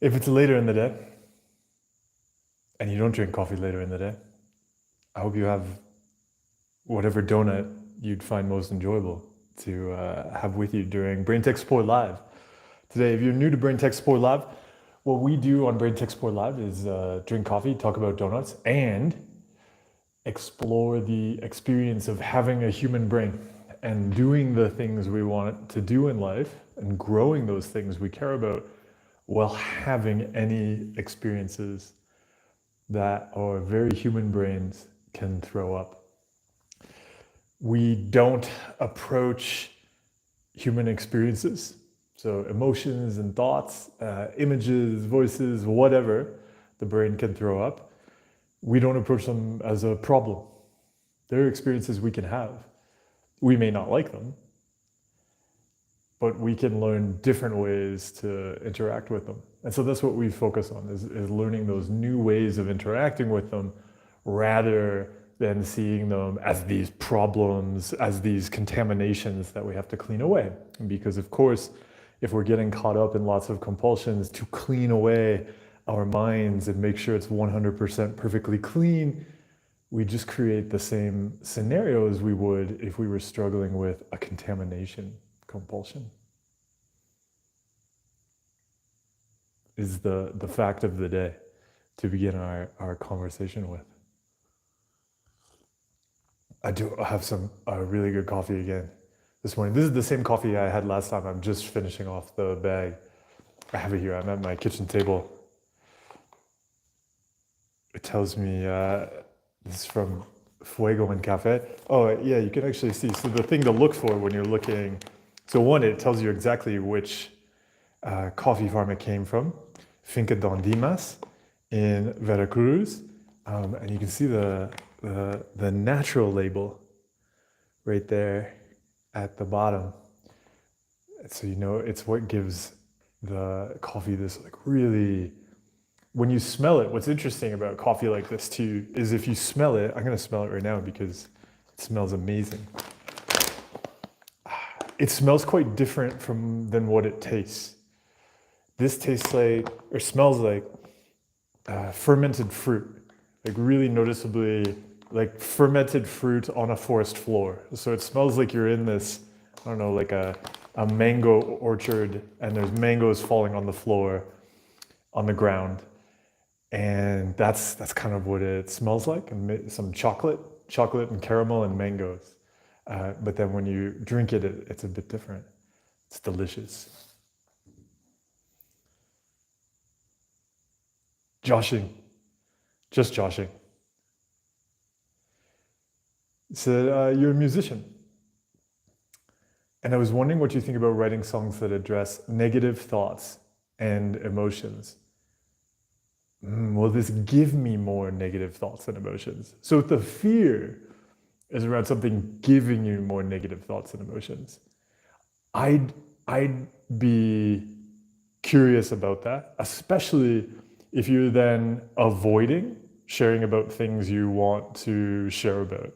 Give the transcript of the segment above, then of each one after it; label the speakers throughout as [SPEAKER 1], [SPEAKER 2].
[SPEAKER 1] If it's later in the day and you don't drink coffee later in the day, I hope you have whatever donut you'd find most enjoyable to have with you during Brain Tech Support Live. Today, if you're new to Brain Tech Support Live, what we do on Brain Tech Support Live is drink coffee, talk about donuts, and explore the experience of having a human brain and doing the things we want to do in life and growing those things we care about while having any experiences that our very human brains can throw up. We don't approach human experiences, so emotions and thoughts, images, voices, whatever the brain can throw up, we don't approach them as a problem. They're experiences we can have. We may not like them, but we can learn different ways to interact with them. And so that's what we focus on, is learning those new ways of interacting with them rather than seeing them as these problems, as these contaminations that we have to clean away. Because of course, if we're getting caught up in lots of compulsions to clean away our minds and make sure it's 100% perfectly clean, we just create the same scenario as we would if we were struggling with a contamination compulsion. Is the fact of the day to begin our conversation with. I do have a really good coffee again this morning. This is the same coffee I had last time. I'm just finishing off the bag. I have it here. I'm at my kitchen table. It tells me this is from Fuego and Cafe. Oh yeah, you can actually see. So the thing to look for when you're looking, so one, it tells you exactly which coffee farm it came from, Finca Don Dimas in Veracruz, and you can see the natural label right there at the bottom. So you know it's what gives the coffee this like really, when you smell it, what's interesting about coffee like this too is if you smell it, I'm gonna smell it right now because it smells amazing. It smells quite different than what it tastes. This tastes like, or smells like fermented fruit, like really noticeably like fermented fruit on a forest floor. So it smells like you're in this, I don't know, like a mango orchard and there's mangoes falling on the floor, on the ground. And that's kind of what it smells like, and some chocolate and caramel and mangoes. But then when you drink it, it's a bit different. It's delicious. Just joshing. Said, you're a musician. And I was wondering what you think about writing songs that address negative thoughts and emotions. Will this give me more negative thoughts and emotions? So the fear is around something giving you more negative thoughts and emotions. I'd be curious about that, especially if you're then avoiding sharing about things you want to share about.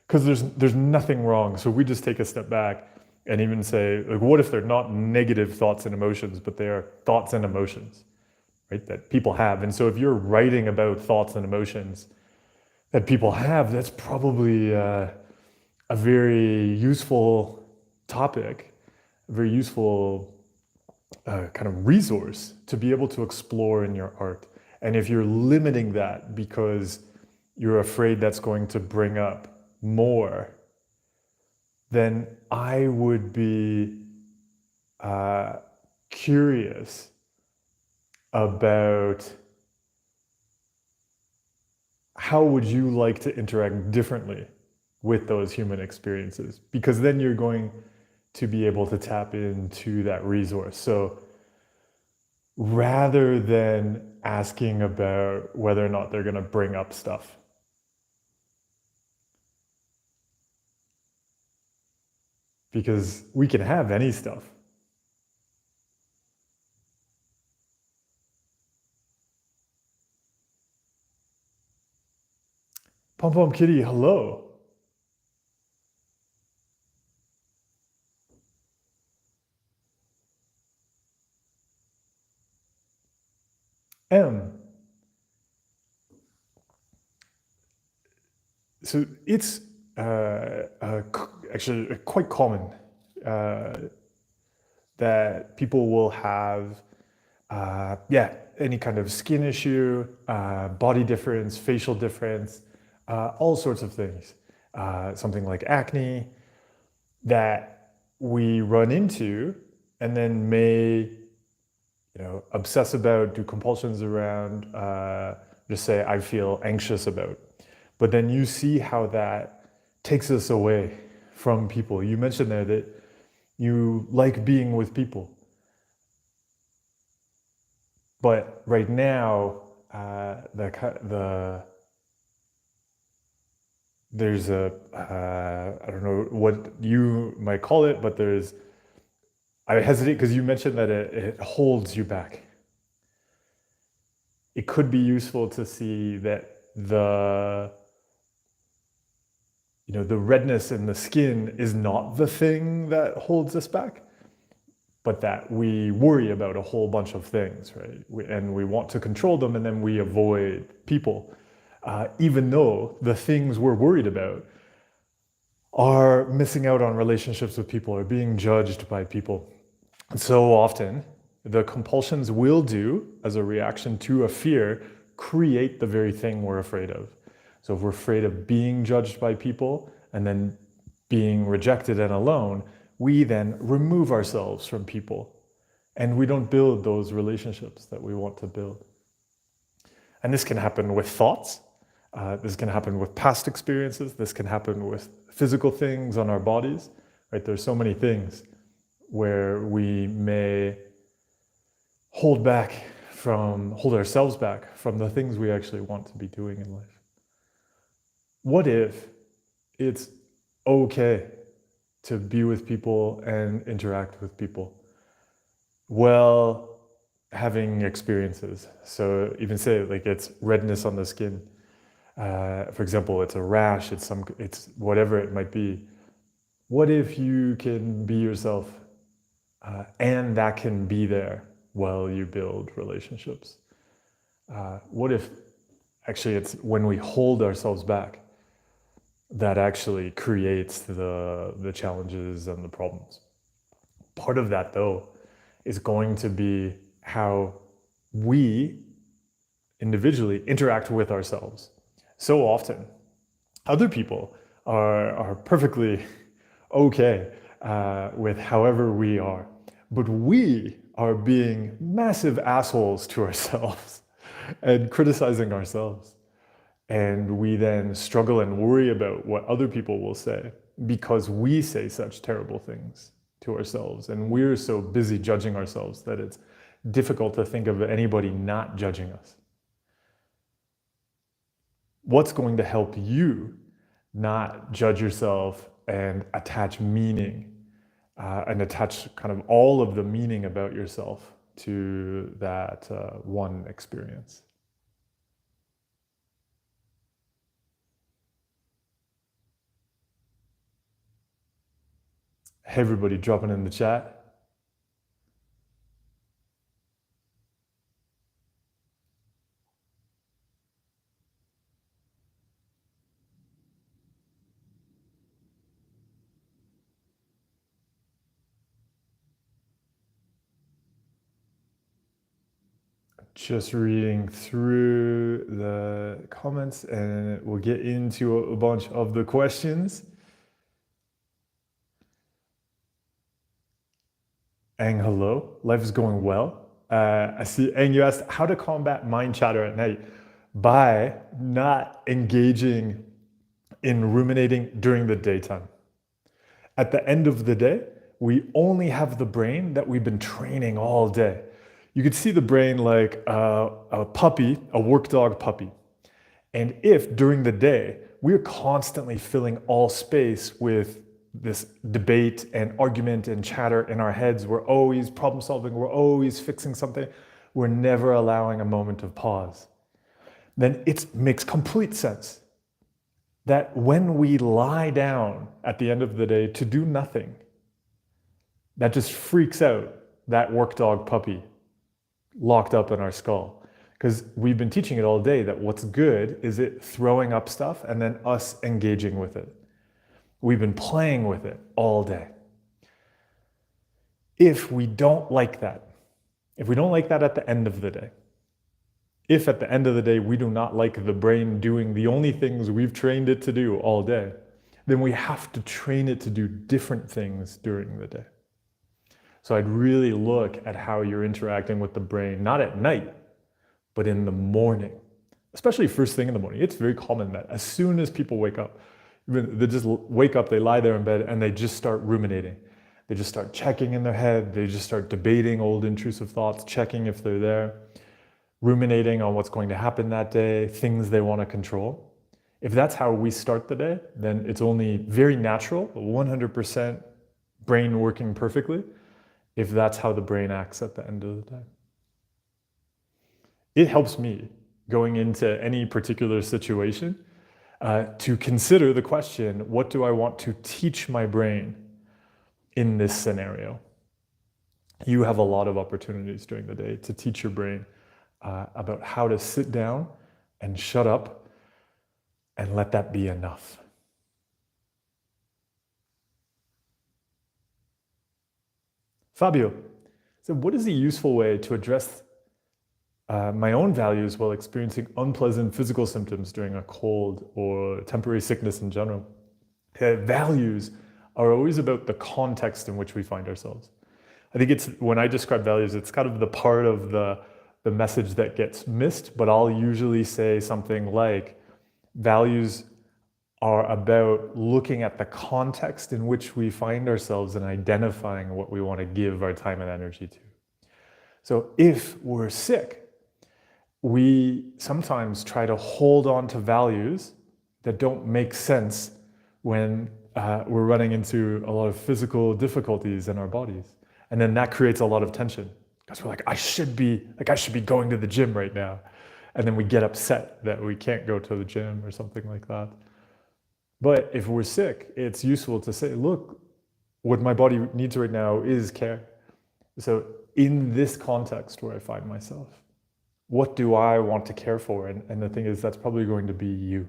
[SPEAKER 1] Because there's nothing wrong. So we just take a step back and even say, like, what if they're not negative thoughts and emotions, but they are thoughts and emotions, right, that people have. And so if you're writing about thoughts and emotions that people have, that's probably a very useful topic, a very useful kind of resource to be able to explore in your art. And if you're limiting that because you're afraid that's going to bring up more, then I would be curious about how would you like to interact differently with those human experiences, because then you're going to be able to tap into that resource. So rather than asking about whether or not they're going to bring up stuff, because we can have any stuff. Pom Pom Kitty, hello. M. So it's actually quite common that people will have, any kind of skin issue, body difference, facial difference, all sorts of things. Something like acne that we run into and then may, obsess about, do compulsions around, just say, I feel anxious about. But then you see how that takes us away from people. You mentioned there that you like being with people. But right now, there's a, I don't know what you might call it, but I hesitate because you mentioned that it holds you back. It could be useful to see that the redness in the skin is not the thing that holds us back, but that we worry about a whole bunch of things, right? And we want to control them, and then we avoid people, even though the things we're worried about are missing out on relationships with people or being judged by people. And so often, the compulsions will do, as a reaction to a fear, create the very thing we're afraid of. So if we're afraid of being judged by people and then being rejected and alone, we then remove ourselves from people and we don't build those relationships that we want to build. And this can happen with thoughts. This can happen with past experiences. This can happen with physical things on our bodies, right? There's so many things where we may hold ourselves back from the things we actually want to be doing in life. What if it's okay to be with people and interact with people while having experiences? So even say like it's redness on the skin. For example, it's a rash, it's whatever it might be. What if you can be yourself and that can be there while you build relationships? What if actually it's when we hold ourselves back that actually creates the challenges and the problems? Part of that, though, is going to be how we individually interact with ourselves. So often, other people are perfectly okay with however we are, but we are being massive assholes to ourselves and criticizing ourselves. And we then struggle and worry about what other people will say because we say such terrible things to ourselves. And we're so busy judging ourselves that it's difficult to think of anybody not judging us. What's going to help you not judge yourself and attach meaning and attach kind of all of the meaning about yourself to that one experience? Hey everybody, dropping in the chat. Just reading through the comments and we'll get into a bunch of the questions. Ang, hello. Life is going well. I see, Ang, you asked how to combat mind chatter at night by not engaging in ruminating during the daytime. At the end of the day, we only have the brain that we've been training all day. You could see the brain like a puppy, a work dog puppy. And if during the day, we're constantly filling all space with this debate and argument and chatter in our heads, we're always problem solving, we're always fixing something, we're never allowing a moment of pause, then it makes complete sense that when we lie down at the end of the day to do nothing, that just freaks out that work dog puppy locked up in our skull. Because we've been teaching it all day that what's good is it throwing up stuff and then us engaging with it. We've been playing with it all day. If we don't like that at the end of the day, if at the end of the day we do not like the brain doing the only things we've trained it to do all day, then we have to train it to do different things during the day. So I'd really look at how you're interacting with the brain, not at night, but in the morning, especially first thing in the morning. It's very common that as soon as people wake up, they just wake up, they lie there in bed, and they just start ruminating. They just start checking in their head. They just start debating old intrusive thoughts, checking if they're there, ruminating on what's going to happen that day, things they want to control. If that's how we start the day, then it's only very natural, 100% brain working perfectly, if that's how the brain acts at the end of the day. It helps me going into any particular situation to consider the question, what do I want to teach my brain in this scenario? You have a lot of opportunities during the day to teach your brain about how to sit down and shut up and let that be enough. Fabio said, what is a useful way to address my own values while experiencing unpleasant physical symptoms during a cold or temporary sickness in general? Values are always about the context in which we find ourselves. I think it's, when I describe values, it's kind of the part of the message that gets missed, but I'll usually say something like, values are about looking at the context in which we find ourselves and identifying what we want to give our time and energy to. So if we're sick, we sometimes try to hold on to values that don't make sense when we're running into a lot of physical difficulties in our bodies. And then that creates a lot of tension. Because we're like, I should be going to the gym right now. And then we get upset that we can't go to the gym or something like that. But if we're sick, it's useful to say, look, what my body needs right now is care. So in this context where I find myself, what do I want to care for? And the thing is, that's probably going to be you.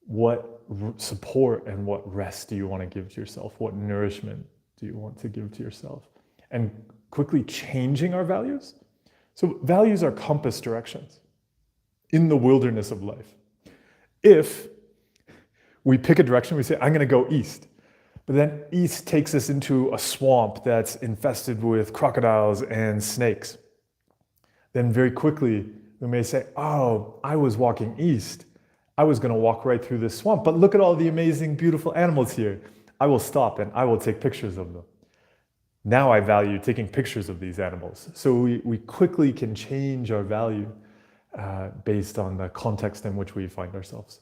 [SPEAKER 1] What support and what rest do you want to give to yourself? What nourishment do you want to give to yourself? And quickly changing our values. So values are compass directions in the wilderness of life. If we pick a direction, we say, I'm going to go east. But then east takes us into a swamp that's infested with crocodiles and snakes. Then very quickly, we may say, oh, I was walking east. I was going to walk right through this swamp, but look at all the amazing, beautiful animals here. I will stop and I will take pictures of them. Now I value taking pictures of these animals. So we quickly can change our value based on the context in which we find ourselves.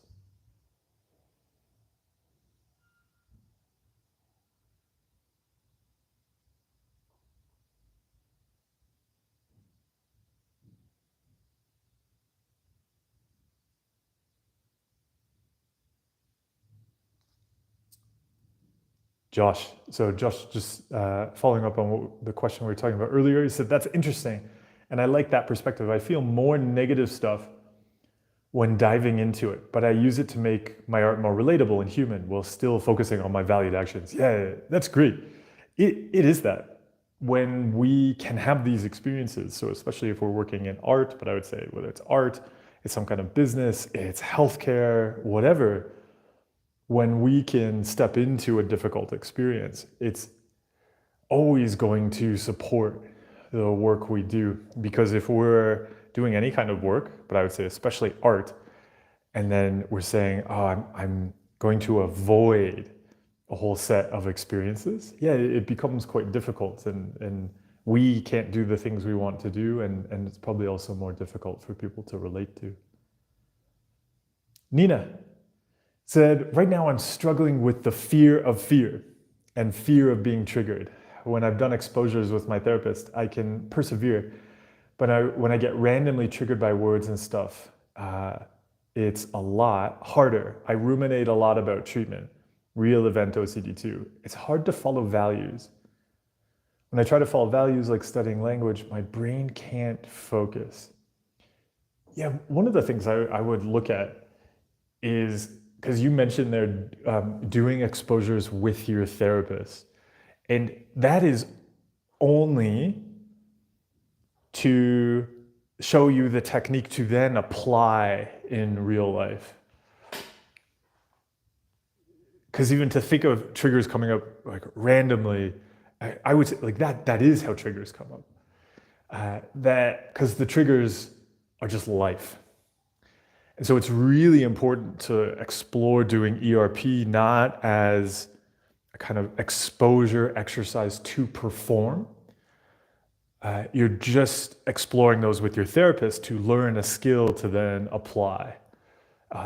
[SPEAKER 1] Josh. So Josh, just following up on the question we were talking about earlier, he said, that's interesting. And I like that perspective. I feel more negative stuff when diving into it, but I use it to make my art more relatable and human while still focusing on my valued actions. Yeah, that's great. It is that. When we can have these experiences, so especially if we're working in art, but I would say whether it's art, it's some kind of business, it's healthcare, whatever, when we can step into a difficult experience, it's always going to support the work we do. Because if we're doing any kind of work, but I would say especially art, and then we're saying, oh, I'm going to avoid a whole set of experiences, yeah, it becomes quite difficult, and we can't do the things we want to do, and it's probably also more difficult for people to relate to. Nina said, right now I'm struggling with the fear of fear and fear of being triggered. When I've done exposures with my therapist, I can persevere. But when I get randomly triggered by words and stuff, it's a lot harder. I ruminate a lot about treatment, real event OCD2. It's hard to follow values. When I try to follow values like studying language, my brain can't focus. Yeah, one of the things I would look at is, because you mentioned there, doing exposures with your therapist, and that is only to show you the technique to then apply in real life. Because even to think of triggers coming up like randomly, I would say like that is how triggers come up. That because the triggers are just life. And so it's really important to explore doing ERP not as a kind of exposure exercise to perform. You're just exploring those with your therapist to learn a skill to then apply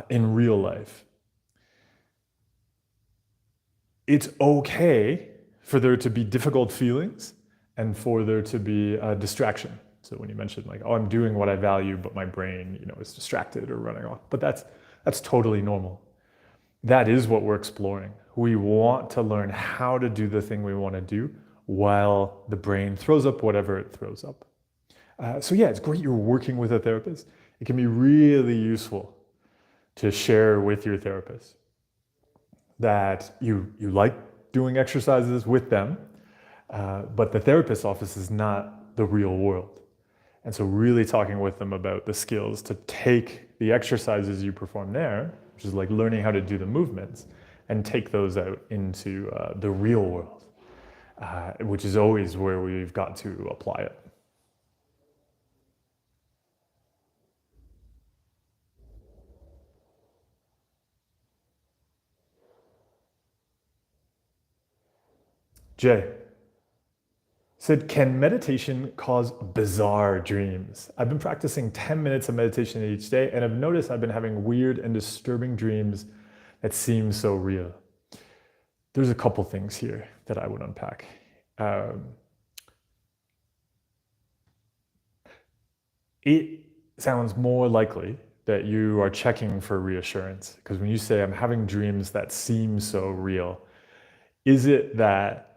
[SPEAKER 1] in real life. It's okay for there to be difficult feelings and for there to be a distraction. So when you mentioned like, oh, I'm doing what I value, but my brain, is distracted or running off. But that's totally normal. That is what we're exploring. We want to learn how to do the thing we want to do while the brain throws up whatever it throws up. So yeah, it's great you're working with a therapist. It can be really useful to share with your therapist that you like doing exercises with them, but the therapist's office is not the real world. And so really talking with them about the skills to take the exercises you perform there, which is like learning how to do the movements, and take those out into the real world, which is always where we've got to apply it. Jay said, can meditation cause bizarre dreams? I've been practicing 10 minutes of meditation each day, and I've noticed I've been having weird and disturbing dreams that seem so real. There's a couple things here that I would unpack. It sounds more likely that you are checking for reassurance, because when you say, I'm having dreams that seem so real, is it that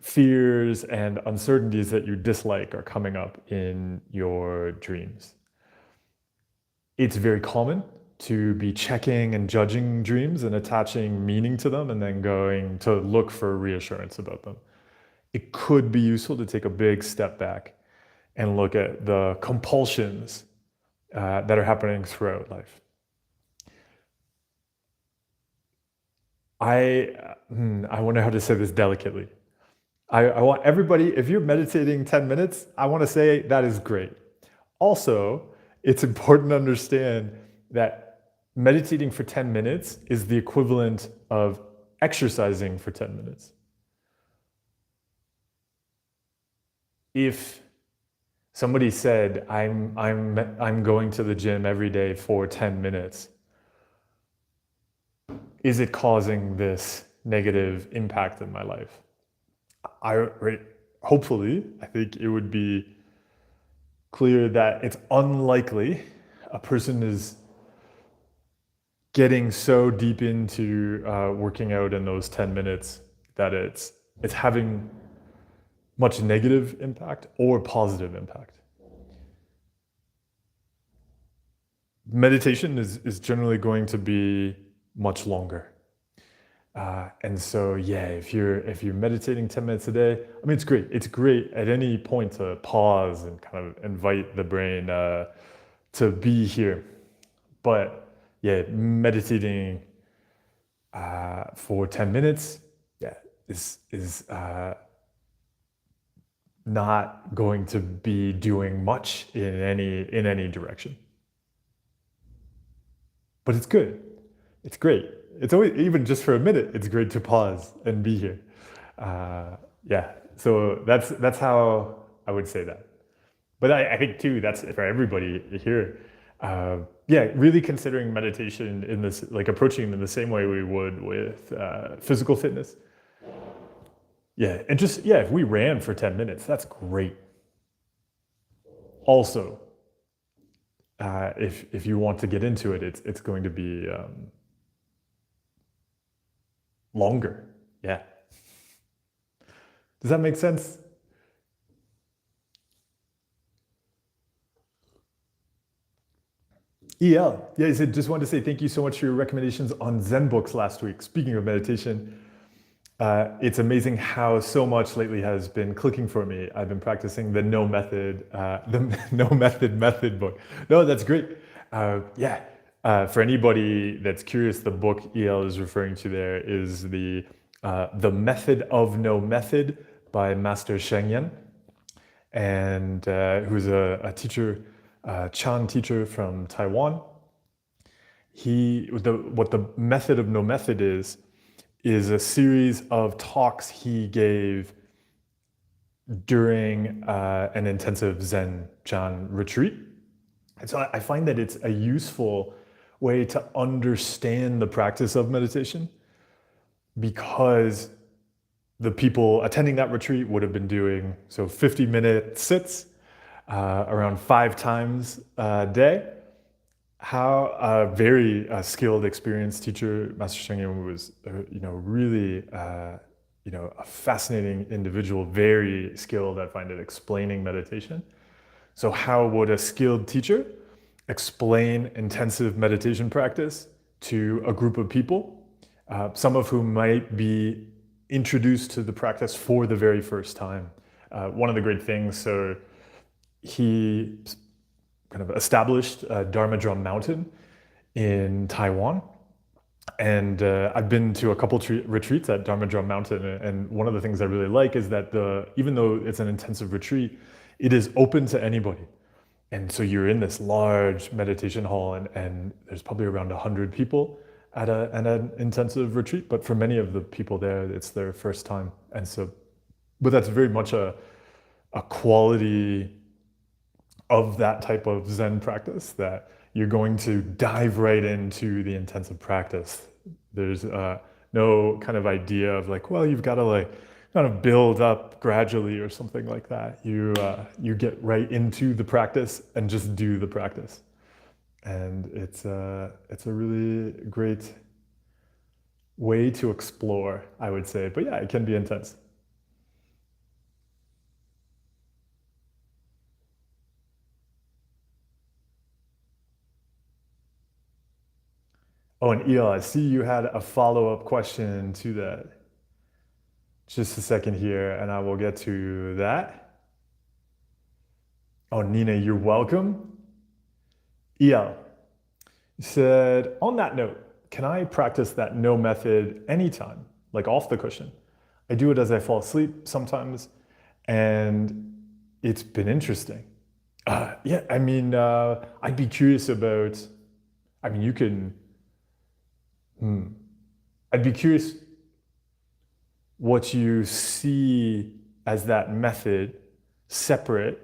[SPEAKER 1] fears and uncertainties that you dislike are coming up in your dreams? It's very common to be checking and judging dreams and attaching meaning to them and then going to look for reassurance about them. It could be useful to take a big step back and look at the compulsions that are happening throughout life. I wonder how to say this delicately. I want everybody, if you're meditating 10 minutes, I want to say that is great. Also, it's important to understand that meditating for 10 minutes is the equivalent of exercising for 10 minutes. If somebody said, I'm going to the gym every day for 10 minutes, is it causing this negative impact in my life? Hopefully, I think it would be clear that it's unlikely a person is getting so deep into working out in those 10 minutes that it's having much negative impact or positive impact. Meditation is generally going to be much longer. And so, yeah, if you're meditating 10 minutes a day, I mean, it's great. It's great at any point to pause and kind of invite the brain to be here. But yeah, meditating for 10 minutes, yeah, is not going to be doing much in any direction. But it's good. It's great. It's always, even just for a minute, it's great to pause and be here. Yeah, so that's how I would say that. But I think too, that's for everybody here. Yeah, really considering meditation in this, like approaching it in the same way we would with physical fitness. Yeah, and just, yeah, if we ran for 10 minutes, that's great. Also, if you want to get into it, it's going to be longer. Yeah. Does that make sense? EL. Yeah, I said, just wanted to say thank you so much for your recommendations on Zen books last week. Speaking of meditation, it's amazing how so much lately has been clicking for me. I've been practicing the No Method, the No Method book. No, that's great. Yeah, for anybody that's curious, the book EL is referring to there is the Method of No Method by Master Sheng Yen, and who's a teacher, Chan teacher from Taiwan. What the Method of No Method is a series of talks he gave during an intensive Zen Chan retreat. And so I find that it's a useful way to understand the practice of meditation, because the people attending that retreat would have been doing 50-minute sits around 5 times a day. How a very skilled, experienced teacher, Master Sheng Yen, was, really, a fascinating individual, very skilled, I find it, explaining meditation. So how would a skilled teacher explain intensive meditation practice to a group of people, some of whom might be introduced to the practice for the very first time? One of the great things, so he kind of established Dharma Drum Mountain in Taiwan. And I've been to a couple retreats at Dharma Drum Mountain. And one of the things I really like is that even though it's an intensive retreat, it is open to anybody. And so you're in this large meditation hall, and there's probably around 100 people at an intensive retreat. But for many of the people there, it's their first time. But that's very much a quality of that type of Zen practice, that you're going to dive right into the intensive practice. There's no kind of idea of you've got to kind of build up gradually or something like that. You get right into the practice and just do the practice. And it's a really great way to explore, I would say. But yeah, it can be intense. Oh, and EL, I see you had a follow-up question to that. Just a second here, and I will get to that. Oh, Nina, you're welcome. EL, you said, on that note, can I practice that no method anytime, like off the cushion? I do it as I fall asleep sometimes, and it's been interesting. Yeah, I mean, I'd be curious about, I mean, you can, I'd be curious what you see as that method separate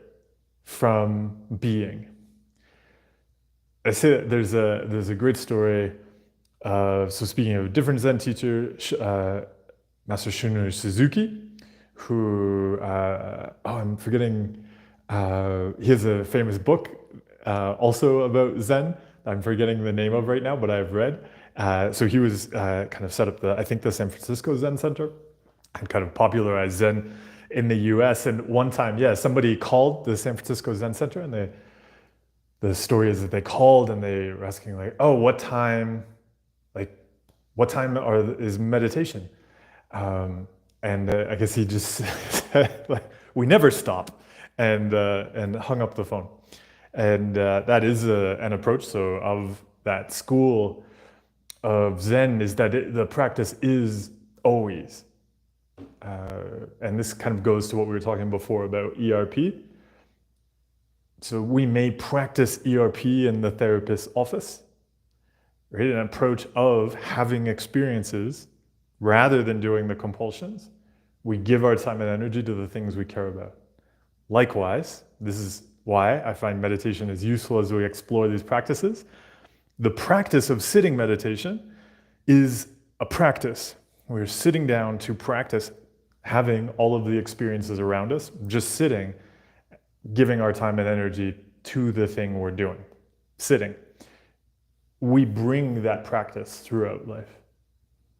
[SPEAKER 1] from being. I say that there's a great story. So speaking of a different Zen teacher, Master Shunryu Suzuki, who I'm forgetting. He has a famous book also about Zen. I'm forgetting the name of right now, but I've read. So he was kind of set up the San Francisco Zen Center, and kind of popularized Zen in the U.S. And one time, yeah, somebody called the San Francisco Zen Center, and the story is that they called and they were asking oh, what time is meditation? And I guess he just said we never stop, and hung up the phone. And that is an approach. So of that school of Zen is that the practice is always. And this kind of goes to what we were talking before about ERP. So we may practice ERP in the therapist's office, right? An approach of having experiences rather than doing the compulsions. We give our time and energy to the things we care about. Likewise, this is why I find meditation as useful as we explore these practices. The practice of sitting meditation is a practice. We're sitting down to practice having all of the experiences around us, just sitting, giving our time and energy to the thing we're doing, sitting. We bring that practice throughout life.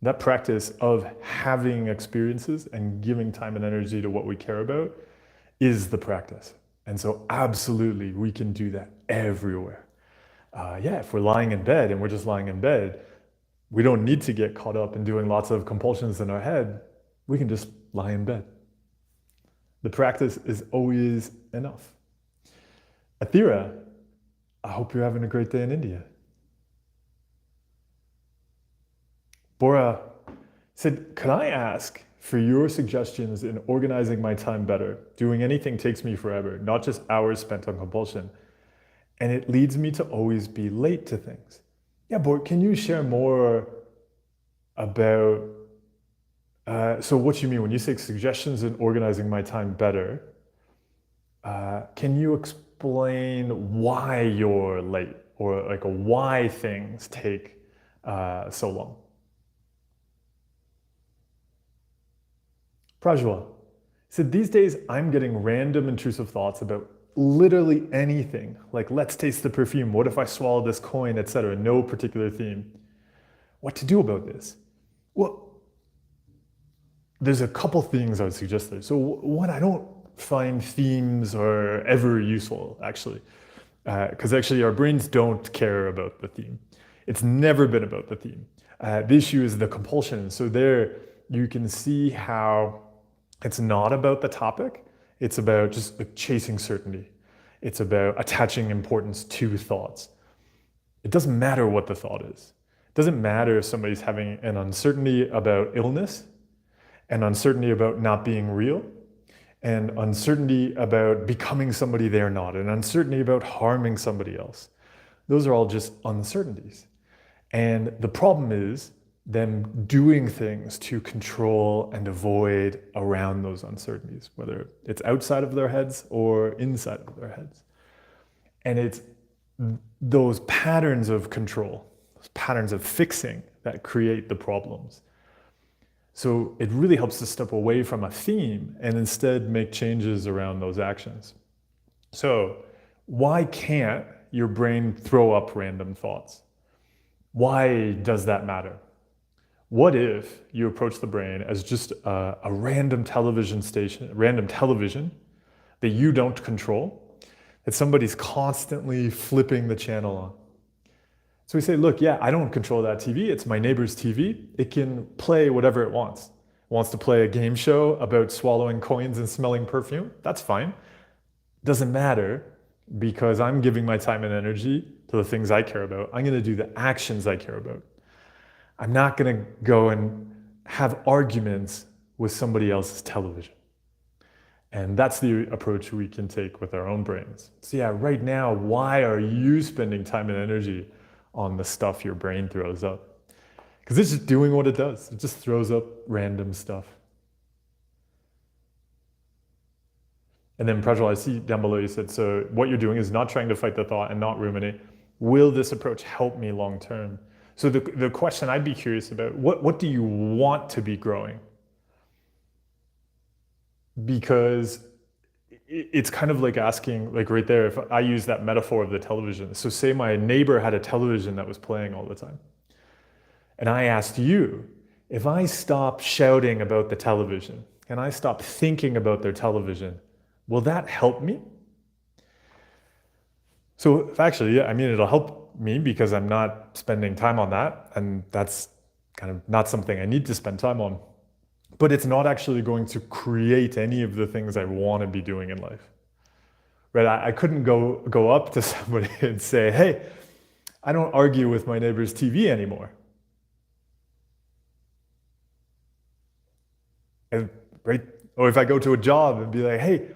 [SPEAKER 1] That practice of having experiences and giving time and energy to what we care about is the practice. And so absolutely, we can do that everywhere. Yeah, if we're lying in bed and we're just lying in bed, we don't need to get caught up in doing lots of compulsions in our head. We can just lie in bed. The practice is always enough. Athira, I hope you're having a great day in India. Bora said, can I ask for your suggestions in organizing my time better? Doing anything takes me forever, not just hours spent on compulsion. And it leads me to always be late to things. Yeah, Bora, can you share more about, so what you mean when you say suggestions in organizing my time better? Can you explain why you're late, or like why things take so long? Prajwal said, these days I'm getting random intrusive thoughts about literally anything, like let's taste the perfume, what if I swallow this coin, etc. No particular theme. What to do about this? Well, there's a couple things I would suggest there. So one, I don't find themes are ever useful, actually, because actually our brains don't care about the theme. It's never been about the theme. The issue is the compulsion. So there you can see how it's not about the topic. It's about just chasing certainty. It's about attaching importance to thoughts. It doesn't matter what the thought is. It doesn't matter if somebody's having an uncertainty about illness, an uncertainty about not being real, and uncertainty about becoming somebody they're not, an uncertainty about harming somebody else. Those are all just uncertainties. And the problem is them doing things to control and avoid around those uncertainties, whether it's outside of their heads or inside of their heads. And it's those patterns of control, those patterns of fixing that create the problems. So it really helps to step away from a theme and instead make changes around those actions. So why can't your brain throw up random thoughts? Why does that matter? What if you approach the brain as just a random television station, random television that you don't control, that somebody's constantly flipping the channel on? So we say, look, yeah, I don't control that TV. It's my neighbor's TV. It can play whatever it wants. It wants to play a game show about swallowing coins and smelling perfume. That's fine. Doesn't matter, because I'm giving my time and energy to the things I care about. I'm going to do the actions I care about. I'm not going to go and have arguments with somebody else's television. And that's the approach we can take with our own brains. So yeah, right now, why are you spending time and energy on the stuff your brain throws up? Because it's just doing what it does. It just throws up random stuff. And then Prajwal, I see down below you said, so what you're doing is not trying to fight the thought and not ruminate. Will this approach help me long term? So the question I'd be curious about, what do you want to be growing? Because it's kind of like asking, like right there, if I use that metaphor of the television. So say my neighbor had a television that was playing all the time. And I asked you, if I stop shouting about the television and I stop thinking about their television, will that help me? So actually, yeah, I mean, it'll help me because I'm not spending time on that. And that's kind of not something I need to spend time on. But it's not actually going to create any of the things I want to be doing in life. Right? I couldn't go up to somebody and say, hey, I don't argue with my neighbor's TV anymore. And, right? Or if I go to a job and be like, hey,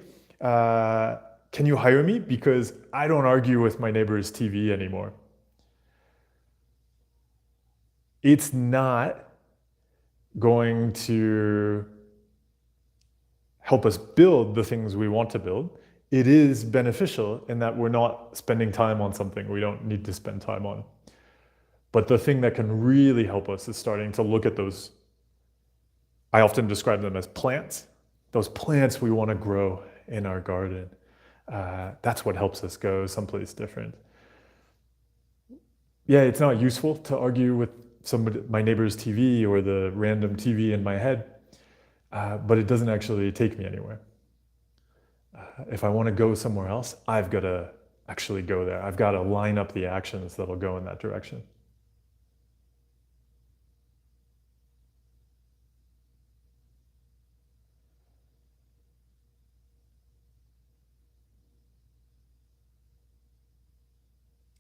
[SPEAKER 1] can you hire me? Because I don't argue with my neighbor's TV anymore. It's not going to help us build the things we want to build. It is beneficial in that we're not spending time on something we don't need to spend time on. But the thing that can really help us is starting to look at those, I often describe them as plants, those plants we want to grow in our garden. That's what helps us go someplace different. Yeah, it's not useful to argue with somebody, my neighbor's TV or the random TV in my head, but it doesn't actually take me anywhere. If I want to go somewhere else, I've got to actually go there. I've got to line up the actions that'll go in that direction.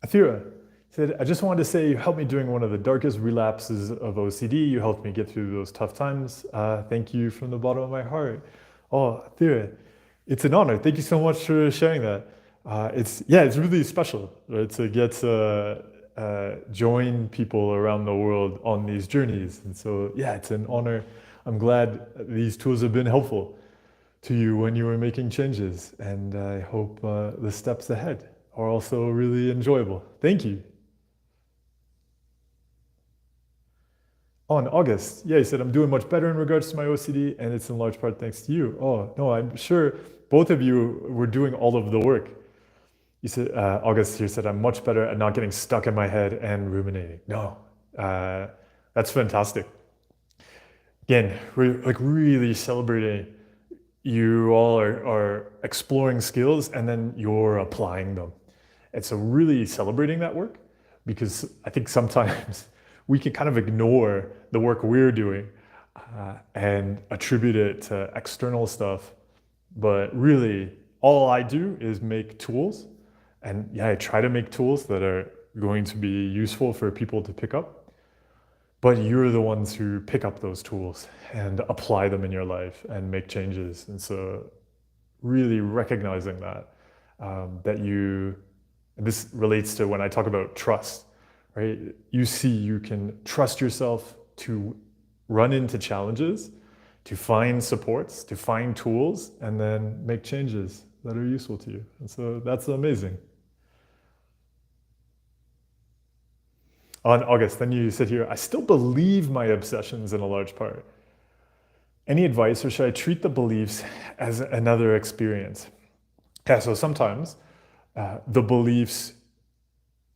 [SPEAKER 1] Athira said, I just wanted to say you helped me during one of the darkest relapses of OCD. You helped me get through those tough times. Thank you from the bottom of my heart. Oh, Athira, it's an honor. Thank you so much for sharing that. It's really special, right? To get to join people around the world on these journeys. And so, yeah, it's an honor. I'm glad these tools have been helpful to you when you were making changes. And I hope the steps ahead are also really enjoyable. Thank you. On August, yeah, he said, I'm doing much better in regards to my OCD, and it's in large part thanks to you. Oh, no, I'm sure both of you were doing all of the work. You said, August here said, I'm much better at not getting stuck in my head and ruminating. No, that's fantastic. Again, we're like really celebrating you all are exploring skills and then you're applying them. And so really celebrating that work, because I think sometimes we can kind of ignore the work we're doing and attribute it to external stuff. But really, all I do is make tools. And yeah, I try to make tools that are going to be useful for people to pick up. But you're the ones who pick up those tools and apply them in your life and make changes. And so really recognizing that, that you, and this relates to when I talk about trust, right? You see, you can trust yourself to run into challenges, to find supports, to find tools, and then make changes that are useful to you. And so that's amazing. On August, then you said here, I still believe my obsessions in a large part. Any advice, or should I treat the beliefs as another experience? Yeah, so sometimes the beliefs,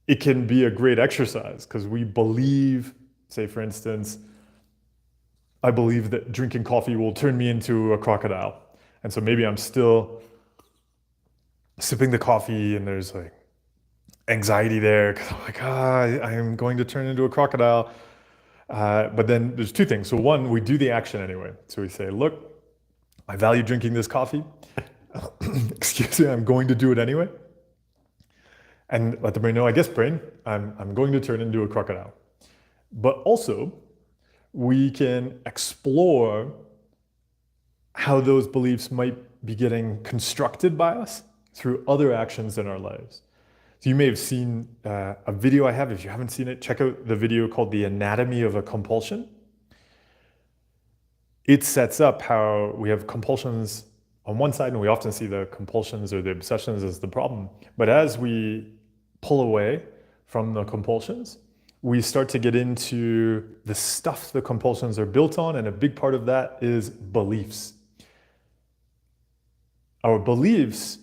[SPEAKER 1] it can be a great exercise because we believe, say for instance, I believe that drinking coffee will turn me into a crocodile. And so maybe I'm still sipping the coffee and there's like anxiety there because I'm like, I am going to turn into a crocodile. But then there's two things. So one, we do the action anyway. So we say, look, I value drinking this coffee. Excuse me, I'm going to do it anyway. And let the brain know, I guess brain, I'm going to turn into a crocodile. But also, we can explore how those beliefs might be getting constructed by us through other actions in our lives. So you may have seen a video I have. If you haven't seen it, check out the video called The Anatomy of a Compulsion. It sets up how we have compulsions on one side, and we often see the compulsions or the obsessions as the problem. But as we pull away from the compulsions, we start to get into the stuff the compulsions are built on, and a big part of that is beliefs. Our beliefs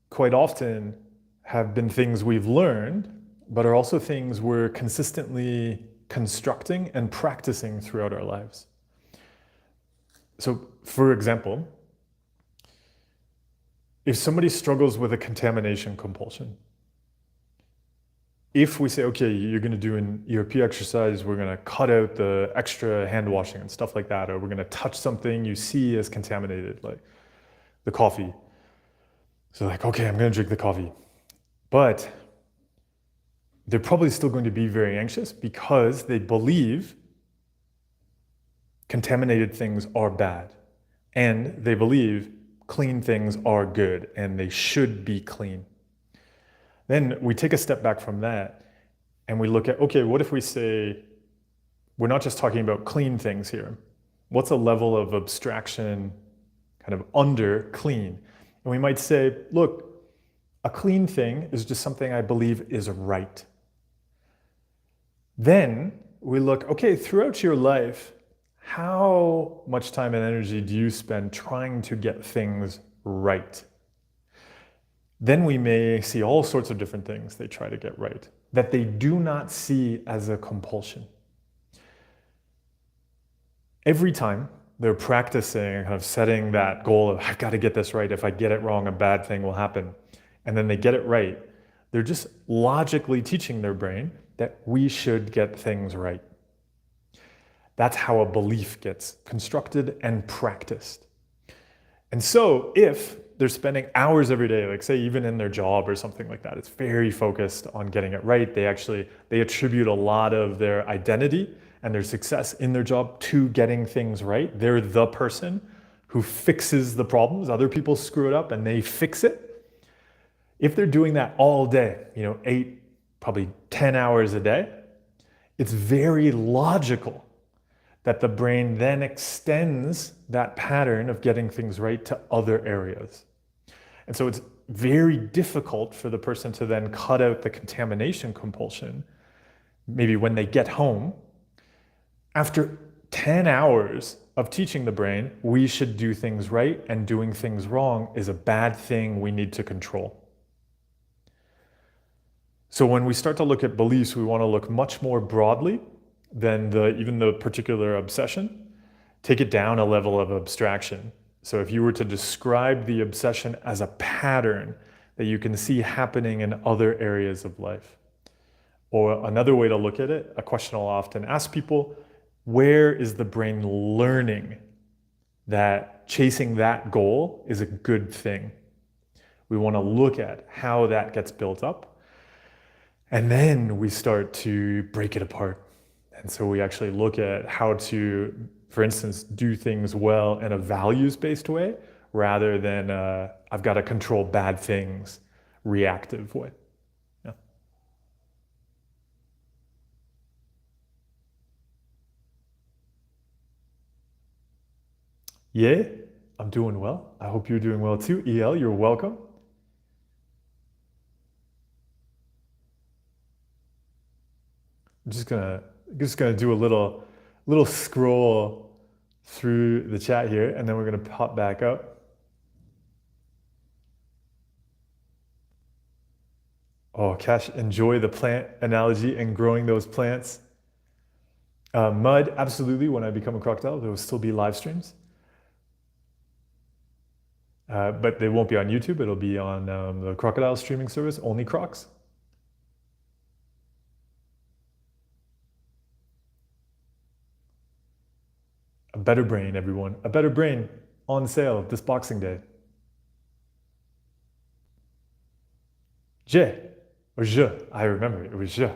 [SPEAKER 1] quite often have been things we've learned, but are also things we're consistently constructing and practicing throughout our lives. So, for example, if somebody struggles with a contamination compulsion, if we say, okay, you're going to do an ERP exercise, we're going to cut out the extra hand washing and stuff like that, or we're going to touch something you see as contaminated, like the coffee. So like, okay, I'm going to drink the coffee. But they're probably still going to be very anxious because they believe contaminated things are bad. And they believe clean things are good and they should be clean. Then we take a step back from that and we look at, okay, what if we say, we're not just talking about clean things here. What's a level of abstraction kind of under clean? And we might say, look, a clean thing is just something I believe is right. Then we look, okay, throughout your life, how much time and energy do you spend trying to get things right? Then we may see all sorts of different things they try to get right that they do not see as a compulsion. Every time they're practicing kind of setting that goal of, I've got to get this right. If I get it wrong, a bad thing will happen. And then they get it right. They're just logically teaching their brain that we should get things right. That's how a belief gets constructed and practiced. And so if they're spending hours every day, like say even in their job or something like that, it's very focused on getting it right. They attribute a lot of their identity and their success in their job to getting things right. They're the person who fixes the problems. Other people screw it up and they fix it. If they're doing that all day, 8, probably 10 hours a day, it's very logical that the brain then extends that pattern of getting things right to other areas. And so it's very difficult for the person to then cut out the contamination compulsion, maybe when they get home. After 10 hours of teaching the brain, we should do things right and doing things wrong is a bad thing we need to control. So when we start to look at beliefs, we want to look much more broadly than even the particular obsession. Take it down a level of abstraction. So if you were to describe the obsession as a pattern that you can see happening in other areas of life. Or another way to look at it, a question I'll often ask people, where is the brain learning that chasing that goal is a good thing? We want to look at how that gets built up. And then we start to break it apart. And so we actually look at how to, for instance, do things well in a values-based way rather than I've got to control bad things reactive way. Yeah. Yeah, I'm doing well. I hope you're doing well too. EL, you're welcome. I'm just gonna do a little scroll through the chat here, and then we're gonna pop back up. Oh, Cash, enjoy the plant analogy and growing those plants. Mud, absolutely. When I become a crocodile, there will still be live streams, but they won't be on YouTube. It'll be on the crocodile streaming service, Only Crocs. A better brain, everyone. A better brain on sale this Boxing Day. I remember it was je.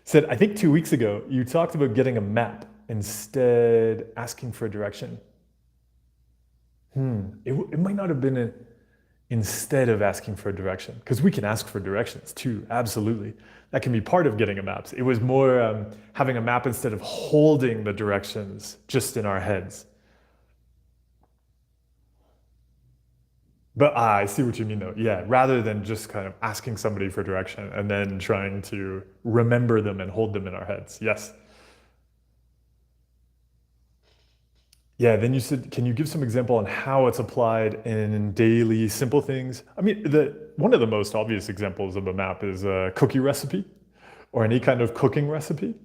[SPEAKER 1] Said, I think 2 weeks ago, you talked about getting a map instead asking for direction. It might not have been instead of asking for direction, because we can ask for directions too, absolutely. That can be part of getting a map. It was more having a map instead of holding the directions just in our heads. But I see what you mean though. Yeah, rather than just kind of asking somebody for direction and then trying to remember them and hold them in our heads. Yes. Yeah, then you said, can you give some example on how it's applied in daily simple things? I mean, one of the most obvious examples of a map is a cookie recipe or any kind of cooking recipe.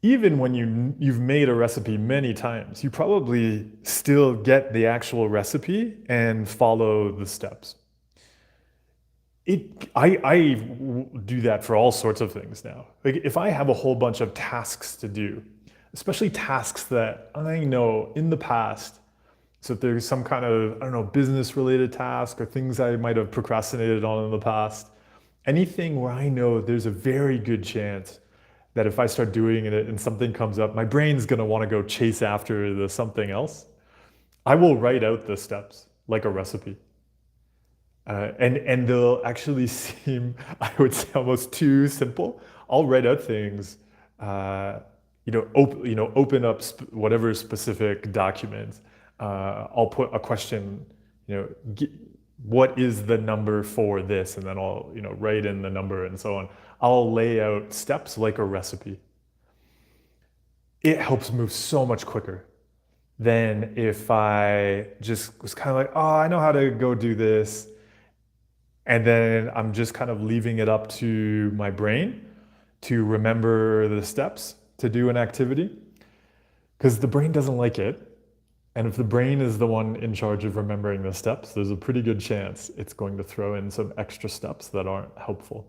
[SPEAKER 1] Even when you've made a recipe many times, you probably still get the actual recipe and follow the steps. I do that for all sorts of things now. Like if I have a whole bunch of tasks to do, especially tasks that I know in the past, so if there's some kind of, I don't know, business related task or things I might have procrastinated on in the past, anything where I know there's a very good chance that if I start doing it and something comes up, my brain's gonna wanna go chase after the something else, I will write out the steps like a recipe. And they'll actually seem, I would say, almost too simple. I'll write out things, open up whatever specific document. I'll put a question, what is the number for this? And then I'll, write in the number and so on. I'll lay out steps like a recipe. It helps move so much quicker than if I just was kind of like, oh, I know how to go do this. And then I'm just kind of leaving it up to my brain to remember the steps to do an activity, because the brain doesn't like it. And if the brain is the one in charge of remembering the steps, there's a pretty good chance it's going to throw in some extra steps that aren't helpful.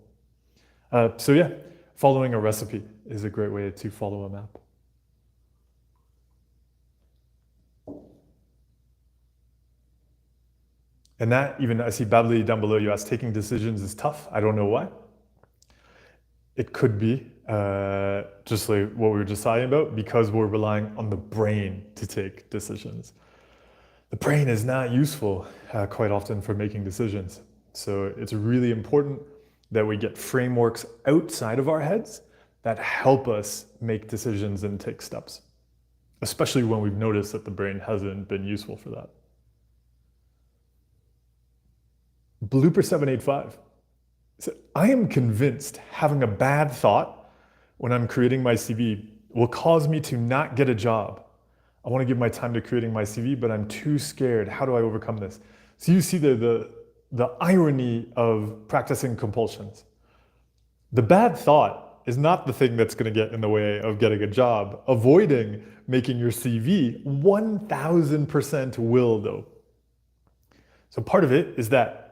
[SPEAKER 1] So yeah, following a recipe is a great way to follow a map. And that, even I see Babli down below, you asked, taking decisions is tough. I don't know why. It could be just like what we were just talking about, because we're relying on the brain to take decisions. The brain is not useful quite often for making decisions. So it's really important that we get frameworks outside of our heads that help us make decisions and take steps, especially when we've noticed that the brain hasn't been useful for that. Blooper 785. So I am convinced having a bad thought when I'm creating my CV will cause me to not get a job. I want to give my time to creating my CV, but I'm too scared. How do I overcome this? So you see the irony of practicing compulsions. The bad thought is not the thing that's going to get in the way of getting a job. Avoiding making your CV 1000% will, though. So part of it is that,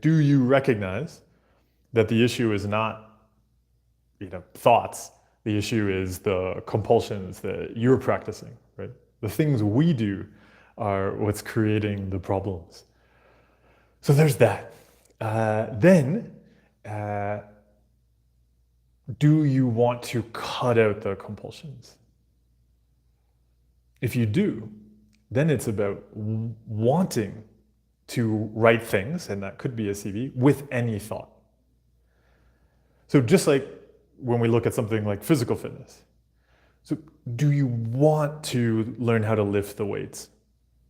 [SPEAKER 1] do you recognize that the issue is not thoughts? The issue is the compulsions that you're practicing, right? The things we do are what's creating the problems. So there's that. Then, do you want to cut out the compulsions? If you do, then it's about wanting to write things, and that could be a CV, with any thought. So just like when we look at something like physical fitness, so do you want to learn how to lift the weights?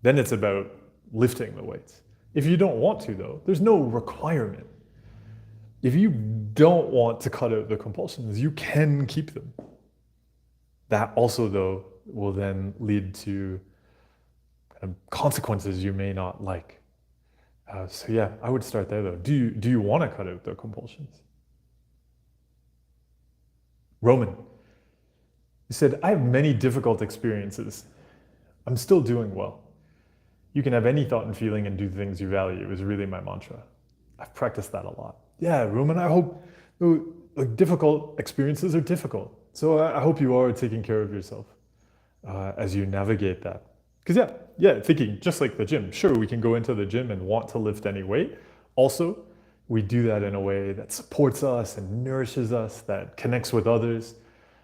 [SPEAKER 1] Then it's about lifting the weights. If you don't want to, though, there's no requirement. If you don't want to cut out the compulsions, you can keep them. That also, though, will then lead to kind of consequences you may not like. So yeah, I would start there, though. Do you want to cut out the compulsions? Roman, you said, I have many difficult experiences. I'm still doing well. You can have any thought and feeling and do things you value is really my mantra. I've practiced that a lot. Yeah, Roman, I hope difficult experiences are difficult. So I hope you are taking care of yourself as you navigate that. Because yeah, thinking just like the gym. Sure, we can go into the gym and want to lift any weight. Also, we do that in a way that supports us and nourishes us, that connects with others,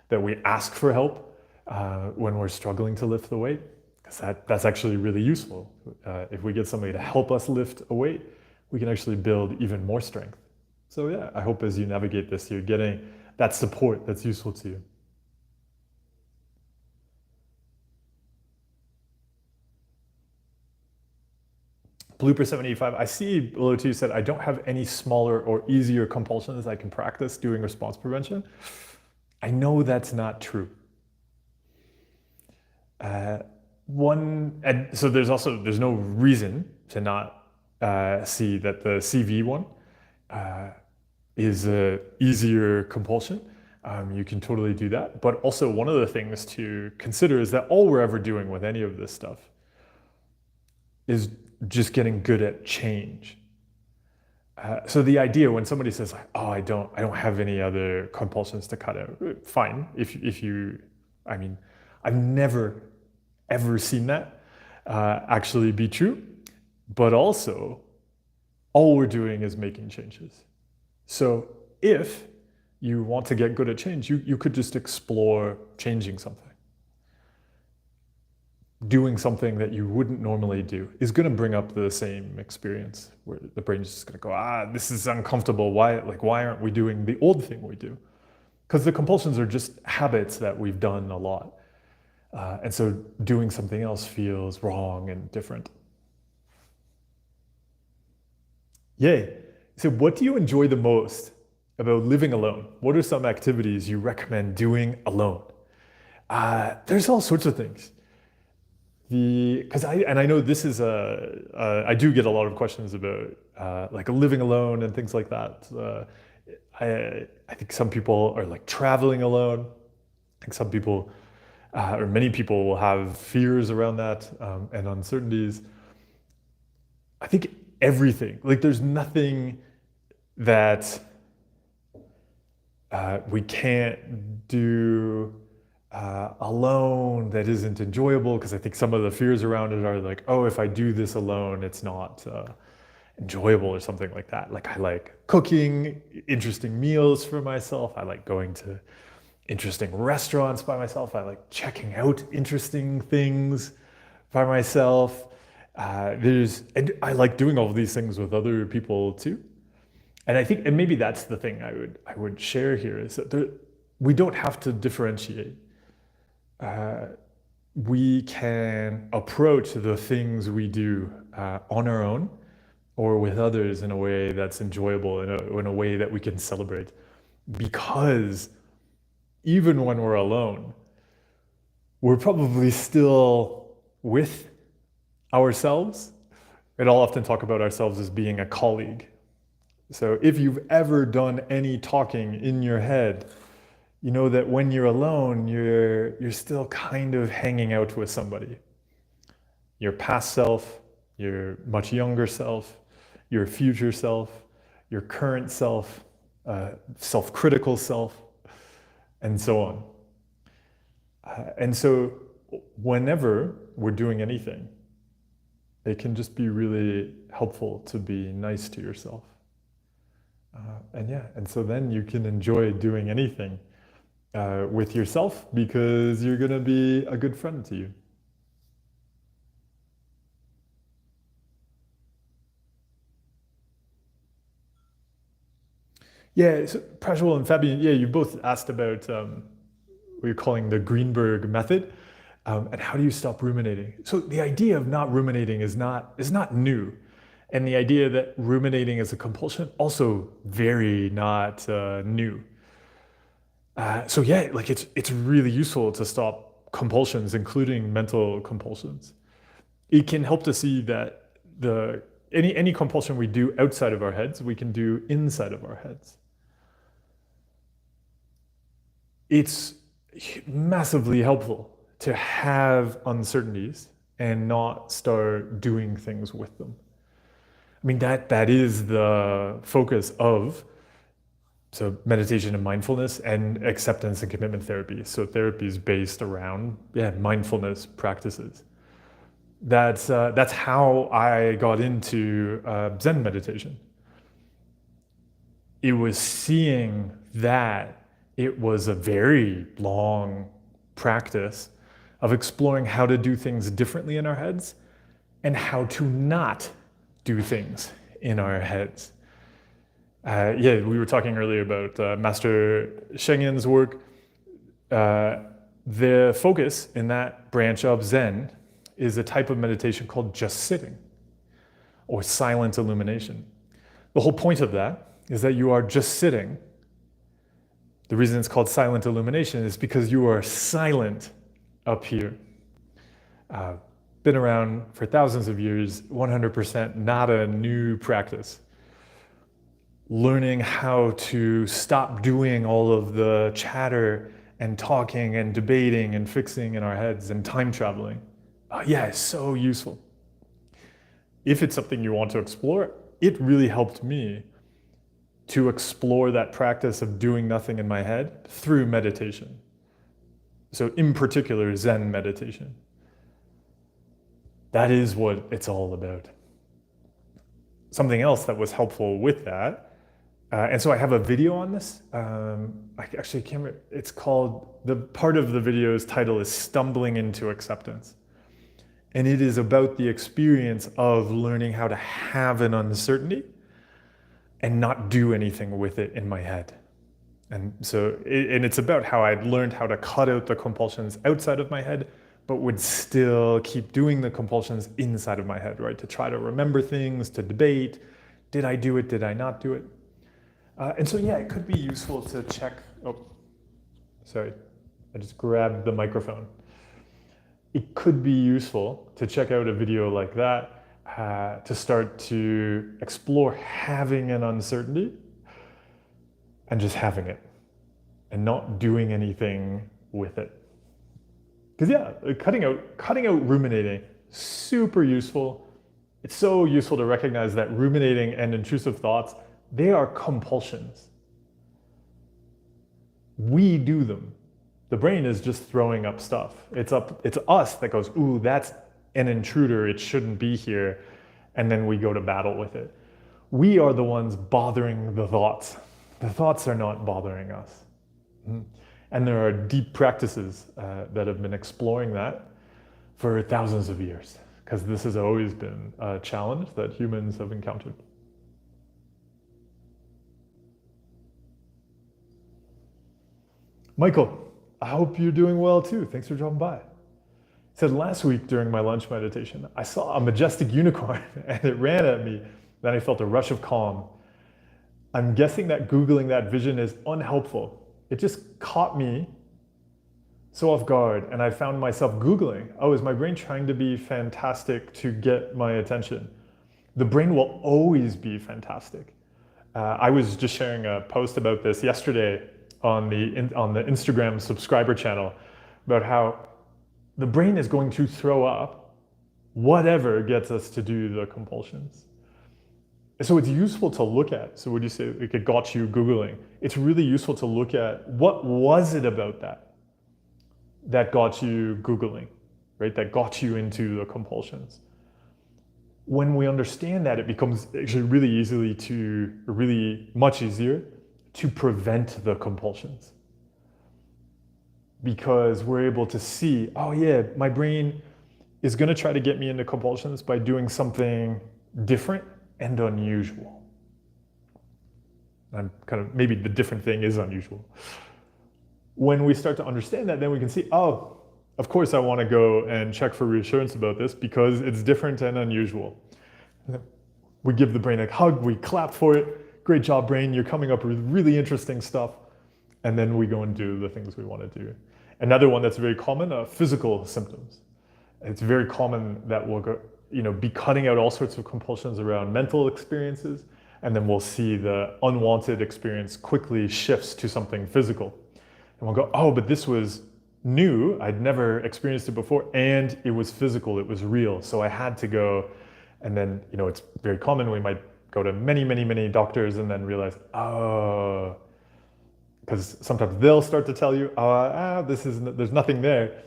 [SPEAKER 1] that we ask for help when we're struggling to lift the weight. Because that's actually really useful. If we get somebody to help us lift a weight, we can actually build even more strength. So yeah, I hope as you navigate this, you're getting that support that's useful to you. Blooper 785, I see below too said, I don't have any smaller or easier compulsions I can practice doing response prevention. I know that's not true. So there's no reason to not see that the CV one is an easier compulsion. You can totally do that. But also one of the things to consider is that all we're ever doing with any of this stuff is just getting good at change. So the idea when somebody says like, oh, I don't have any other compulsions to cut out, fine. If you, I mean, I've never ever seen that actually be true, but also all we're doing is making changes. So if you want to get good at change, you could just explore changing something. Doing something that you wouldn't normally do is going to bring up the same experience where the brain's just going to go, this is uncomfortable. Why aren't we doing the old thing we do? Because the compulsions are just habits that we've done a lot. And so doing something else feels wrong and different. Yay. So what do you enjoy the most about living alone? What are some activities you recommend doing alone? There's all sorts of things. I know this is I do get a lot of questions about like living alone and things like that. I think some people are like traveling alone. I think some people or many people will have fears around that and uncertainties. I think everything, like there's nothing that we can't do alone that isn't enjoyable, because I think some of the fears around it are like, oh, if I do this alone, it's not enjoyable or something like that. Like I like cooking interesting meals for myself. I like going to interesting restaurants by myself. I like checking out interesting things by myself. And I like doing all of these things with other people too. And I think, and maybe that's the thing I would share here, is that we don't have to differentiate. We can approach the things we do on our own or with others in a way that's enjoyable, in a way that we can celebrate. Because even when we're alone, we're probably still with ourselves. And I'll often talk about ourselves as being a colleague. So if you've ever done any talking in your head, you know that when you're alone, you're still kind of hanging out with somebody. Your past self, your much younger self, your future self, your current self, self-critical self, and so on. And so whenever we're doing anything, it can just be really helpful to be nice to yourself. And so then you can enjoy doing anything with yourself, because you're going to be a good friend to you. Yeah, so Prajwal and Fabian, yeah, you both asked about what you're calling the Greenberg method, and how do you stop ruminating? So the idea of not ruminating is not new, and the idea that ruminating is a compulsion also very not new. So yeah, like it's really useful to stop compulsions, including mental compulsions. It can help to see that any compulsion we do outside of our heads, we can do inside of our heads. It's massively helpful to have uncertainties and not start doing things with them. I mean, that is the focus of meditation and mindfulness and acceptance and commitment therapy. So therapy is based around mindfulness practices. That's how I got into Zen meditation. It was seeing that it was a very long practice of exploring how to do things differently in our heads and how to not do things in our heads. We were talking earlier about Master Shengyen's work. The focus in that branch of Zen is a type of meditation called just sitting, or silent illumination. The whole point of that is that you are just sitting. The reason it's called silent illumination is because you are silent up here. Been around for thousands of years, 100% not a new practice. Learning how to stop doing all of the chatter and talking and debating and fixing in our heads and time traveling. It's so useful. If it's something you want to explore, it really helped me to explore that practice of doing nothing in my head through meditation. So in particular, Zen meditation. That is what it's all about. Something else that was helpful with that, and so I have a video on this. I actually can't remember. It's called, the part of the video's title is Stumbling into Acceptance. And it is about the experience of learning how to have an uncertainty and not do anything with it in my head. And so, it's about how I'd learned how to cut out the compulsions outside of my head, but would still keep doing the compulsions inside of my head, right? To try to remember things, to debate, did I do it, did I not do it? And so it could be useful to check, sorry, I just grabbed the microphone. It could be useful to check out a video like that to start to explore having an uncertainty and just having it and not doing anything with it. Because yeah, cutting out ruminating, super useful. It's so useful to recognize that ruminating and intrusive thoughts, they are compulsions. We do them. The brain is just throwing up stuff. It's us that goes, ooh, that's an intruder, it shouldn't be here. And then we go to battle with it. We are the ones bothering the thoughts. The thoughts are not bothering us. And there are deep practices that have been exploring that for thousands of years, because this has always been a challenge that humans have encountered. Michael, I hope you're doing well too. Thanks for dropping by. Said last week during my lunch meditation, I saw a majestic unicorn and it ran at me. Then I felt a rush of calm. I'm guessing that Googling that vision is unhelpful. It just caught me so off guard, and I found myself Googling, oh, is my brain trying to be fantastic to get my attention? The brain will always be fantastic. I was just sharing a post about this yesterday on the Instagram subscriber channel about how the brain is going to throw up whatever gets us to do the compulsions. So it's useful to look at. So would you say it got you Googling? It's really useful to look at what was it about that got you Googling, right? That got you into the compulsions. When we understand that, it becomes actually really much easier to prevent the compulsions. Because we're able to see, oh yeah, my brain is gonna try to get me into compulsions by doing something different and unusual. I'm kind of, maybe the different thing is unusual. When we start to understand that, then we can see, oh, of course I want to go and check for reassurance about this because it's different and unusual. We give the brain a hug, we clap for it. Great job, brain, you're coming up with really interesting stuff. And then we go and do the things we want to do. Another one that's very common, physical symptoms. It's very common that we'll go, be cutting out all sorts of compulsions around mental experiences, and then we'll see the unwanted experience quickly shifts to something physical. And we'll go, oh, but this was new, I'd never experienced it before, and it was physical, it was real, so I had to go. And then, it's very common, we might go to many doctors and then realize, oh, because sometimes they'll start to tell you, there's nothing there.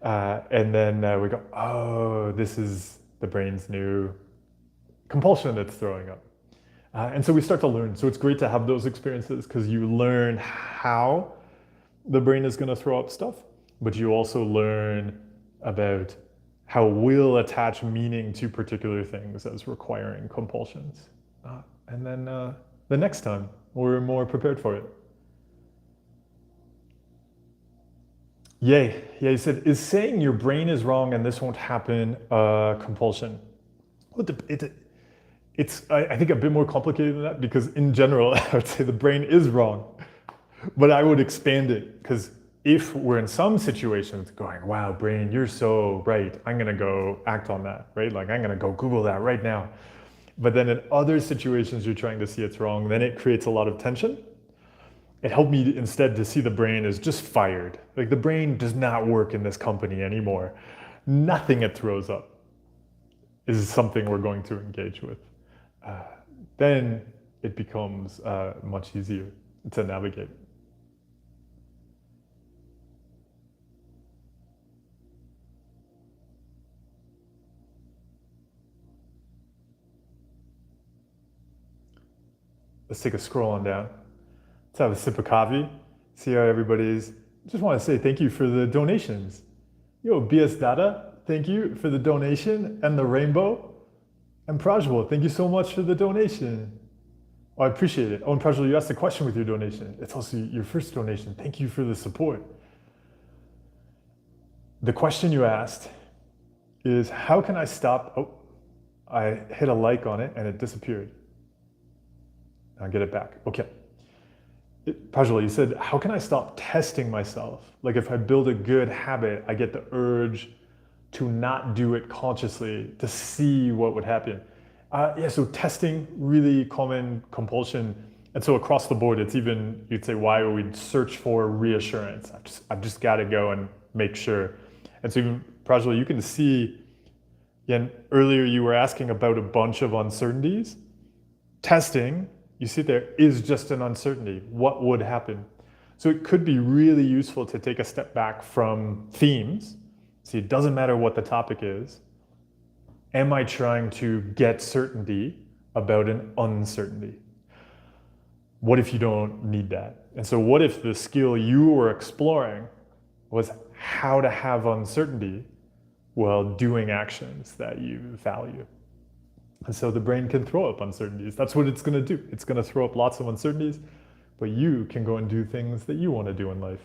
[SPEAKER 1] And then we go, oh, this is the brain's new compulsion that's throwing up. And so we start to learn. So it's great to have those experiences because you learn how the brain is going to throw up stuff, but you also learn about how we'll attach meaning to particular things as requiring compulsions. And then the next time, we're more prepared for it. Yay. Yeah, he said, is saying your brain is wrong and this won't happen a compulsion? Well, it's, I think, a bit more complicated than that because in general, I would say the brain is wrong. But I would expand it because if we're in some situations going, wow, brain, you're so right, I'm going to go act on that, right? Like I'm going to go Google that right now. But then in other situations, you're trying to see it's wrong, then it creates a lot of tension. It helped me instead to see the brain as just fired. Like the brain does not work in this company anymore. Nothing it throws up is something we're going to engage with. Then it becomes much easier to navigate. Let's take a scroll on down. Let's have a sip of coffee. See how everybody's. Just want to say thank you for the donations. Yo, BS Data, thank you for the donation and the rainbow. And Prajwal, thank you so much for the donation. Oh, I appreciate it. Oh, and Prajwal, you asked a question with your donation. It's also your first donation. Thank you for the support. The question you asked is, how can I stop? Oh, I hit a like on it and it disappeared. I'll get it back. Okay. Prajwal, you said, how can I stop testing myself? Like if I build a good habit, I get the urge to not do it consciously, to see what would happen. Yeah, so testing, really common compulsion. And so across the board, it's even, you'd say, why we'd search for reassurance. I've just got to go and make sure. And so even, Prajwal, you can see, again, earlier you were asking about a bunch of uncertainties. Testing, you see there, is just an uncertainty. What would happen? So it could be really useful to take a step back from themes. See, it doesn't matter what the topic is. Am I trying to get certainty about an uncertainty? What if you don't need that? And so what if the skill you were exploring was how to have uncertainty while doing actions that you value? And so the brain can throw up uncertainties. That's what it's going to do. It's going to throw up lots of uncertainties, but you can go and do things that you want to do in life.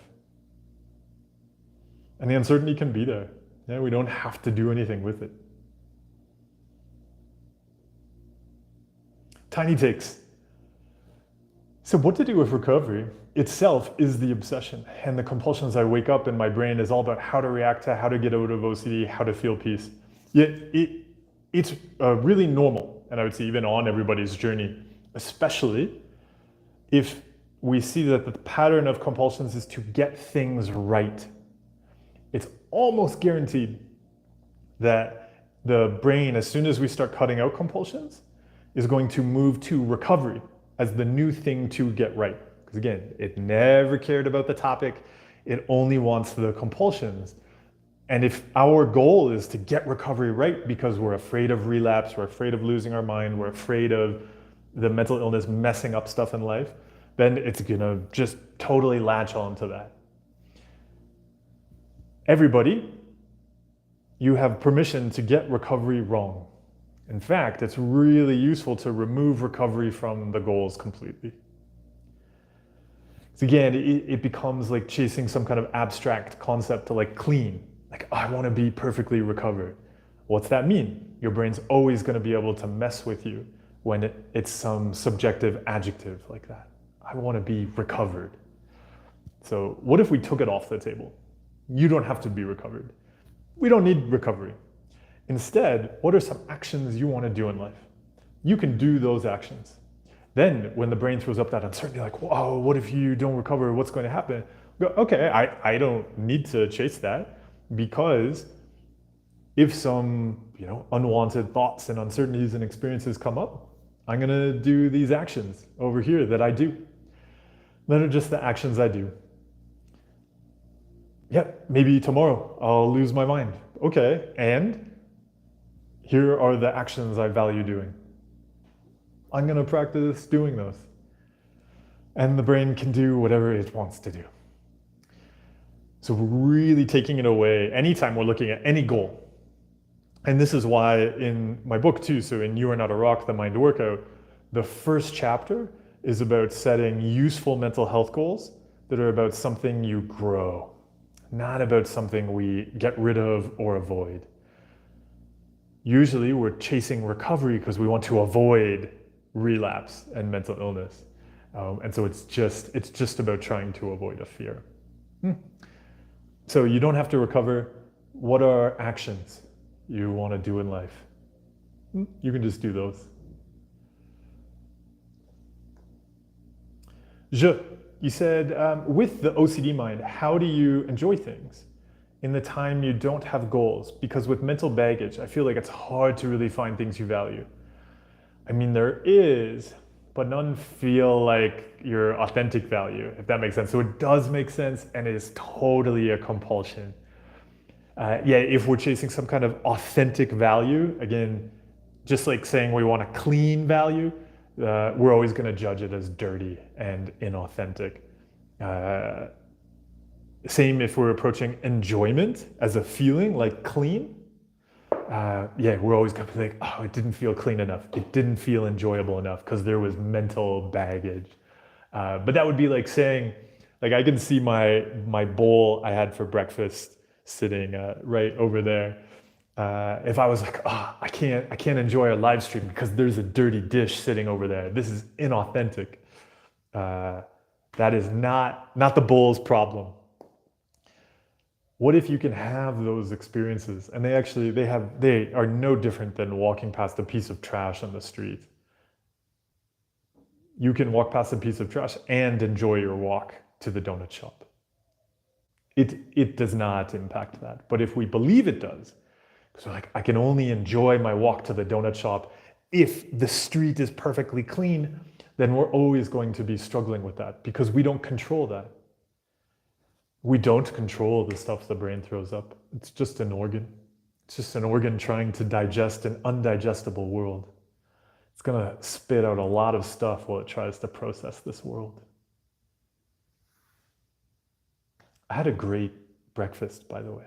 [SPEAKER 1] And the uncertainty can be there. Yeah, we don't have to do anything with it. Tiny takes. So what to do with recovery itself is the obsession, and the compulsions I wake up in my brain is all about how to react to, how to get out of OCD, how to feel peace. Yet it's really normal, and I would say even on everybody's journey, especially if we see that the pattern of compulsions is to get things right. It's almost guaranteed that the brain, as soon as we start cutting out compulsions, is going to move to recovery as the new thing to get right. Because again, it never cared about the topic, it only wants the compulsions. And if our goal is to get recovery right because we're afraid of relapse, we're afraid of losing our mind, we're afraid of the mental illness messing up stuff in life, then it's gonna just totally latch on to that. Everybody, you have permission to get recovery wrong. In fact, it's really useful to remove recovery from the goals completely. So again, it becomes like chasing some kind of abstract concept to like clean. Like, oh, I want to be perfectly recovered. What's that mean? Your brain's always going to be able to mess with you when it's some subjective adjective like that. I want to be recovered. So what if we took it off the table? You don't have to be recovered. We don't need recovery. Instead, what are some actions you want to do in life? You can do those actions. Then when the brain throws up that uncertainty, like, whoa, what if you don't recover? What's going to happen? Go, okay, I don't need to chase that, because if some unwanted thoughts and uncertainties and experiences come up, I'm going to do these actions over here that I do. That are just the actions I do. Yeah, maybe tomorrow I'll lose my mind. Okay, and here are the actions I value doing. I'm going to practice doing those. And the brain can do whatever it wants to do. So we're really taking it away anytime we're looking at any goal. And this is why in my book too, so in You Are Not a Rock, The Mind Workout, the first chapter is about setting useful mental health goals that are about something you grow, not about something we get rid of or avoid. Usually we're chasing recovery because we want to avoid relapse and mental illness. And so it's just about trying to avoid a fear. So you don't have to recover. What are actions you want to do in life? You can just do those. You said, with the OCD mind, how do you enjoy things in the time you don't have goals? Because with mental baggage, I feel like it's hard to really find things you value. I mean, there is, but none feel like your authentic value, if that makes sense. So it does make sense, and it is totally a compulsion. If we're chasing some kind of authentic value, again, just like saying we want a clean value, we're always going to judge it as dirty and inauthentic. Same if we're approaching enjoyment as a feeling, like clean. We're always going to be like, oh, it didn't feel clean enough. It didn't feel enjoyable enough because there was mental baggage. But that would be like saying, like, I can see my bowl I had for breakfast sitting right over there. If I was like, oh, I can't enjoy a live stream because there's a dirty dish sitting over there. This is inauthentic. That is not the bowl's problem. What if you can have those experiences, and they are no different than walking past a piece of trash on the street. You can walk past a piece of trash and enjoy your walk to the donut shop. it does not impact that. But if we believe it does, so like, I can only enjoy my walk to the donut shop if the street is perfectly clean, then we're always going to be struggling with that because we don't control that. We don't control the stuff the brain throws up. It's just an organ. It's just an organ trying to digest an undigestible world. It's gonna spit out a lot of stuff while it tries to process this world. I had a great breakfast, by the way.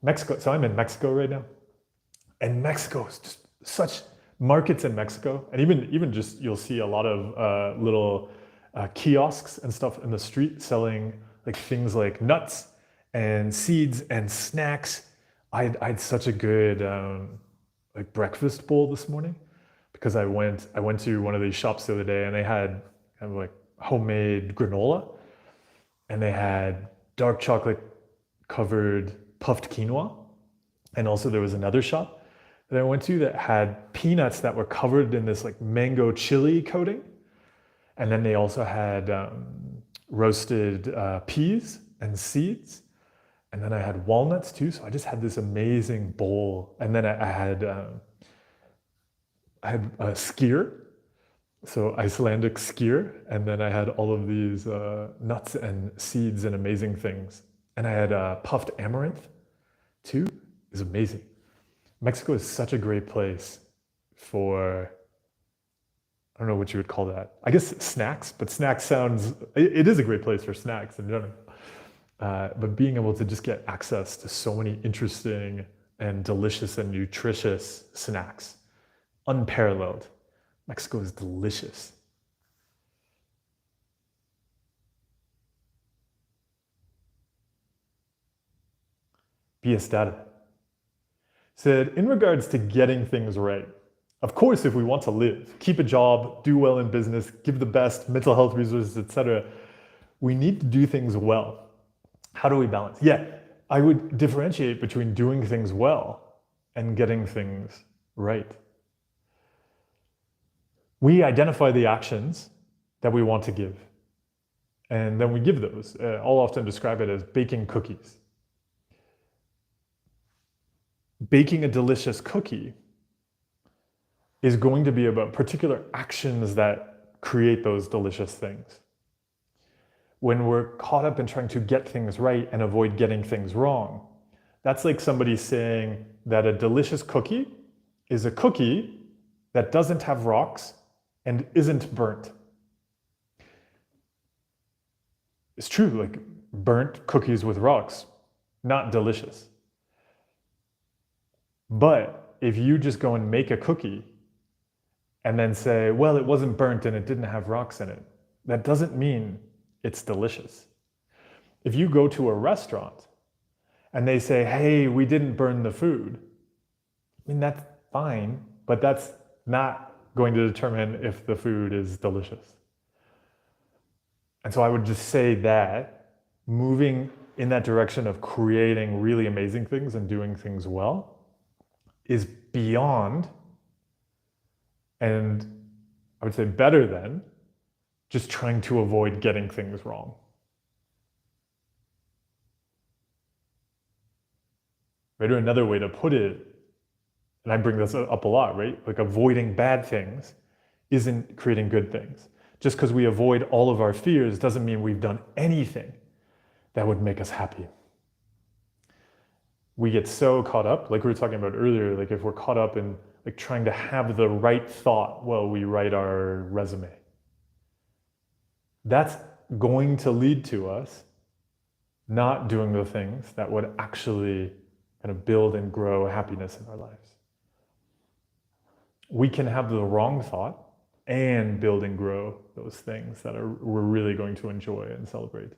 [SPEAKER 1] Mexico, so I'm in Mexico right now. And Mexico is just such markets in Mexico. And even just, you'll see a lot of little kiosks and stuff in the street selling like things like nuts and seeds and snacks. I had such a good like breakfast bowl this morning because I went to one of these shops the other day and they had kind of like homemade granola and they had dark chocolate covered puffed quinoa. And also there was another shop that I went to that had peanuts that were covered in this like mango chili coating. And then they also had roasted peas and seeds. And then I had walnuts too. So I just had this amazing bowl. And then I had a skyr, so Icelandic skyr. And then I had all of these nuts and seeds and amazing things. And I had puffed amaranth too. It was amazing. Mexico is such a great place for, I don't know what you would call that. I guess snacks, but snacks sounds, it is a great place for snacks in general. But being able to just get access to so many interesting and delicious and nutritious snacks, unparalleled. Mexico is delicious. BS Data said, in regards to getting things right, of course, if we want to live, keep a job, do well in business, give the best, mental health resources, etc., we need to do things well. How do we balance? Yeah, I would differentiate between doing things well and getting things right. We identify the actions that we want to give, and then we give those. I'll often describe it as baking cookies. Baking a delicious cookie is going to be about particular actions that create those delicious things. When we're caught up in trying to get things right and avoid getting things wrong, that's like somebody saying that a delicious cookie is a cookie that doesn't have rocks and isn't burnt. It's true, like burnt cookies with rocks, not delicious. But if you just go and make a cookie and then say, well, it wasn't burnt and it didn't have rocks in it, that doesn't mean it's delicious. If you go to a restaurant and they say, hey, we didn't burn the food, I mean, that's fine, but that's not going to determine if the food is delicious. And so I would just say that moving in that direction of creating really amazing things and doing things well is beyond, and I would say better than, just trying to avoid getting things wrong. Right? Or another way to put it, and I bring this up a lot, right? Like avoiding bad things isn't creating good things. Just because we avoid all of our fears doesn't mean we've done anything that would make us happy. We get so caught up, like we were talking about earlier, like if we're caught up in like trying to have the right thought while we write our resume, that's going to lead to us not doing the things that would actually kind of build and grow happiness in our lives. We can have the wrong thought and build and grow those things that we're really going to enjoy and celebrate.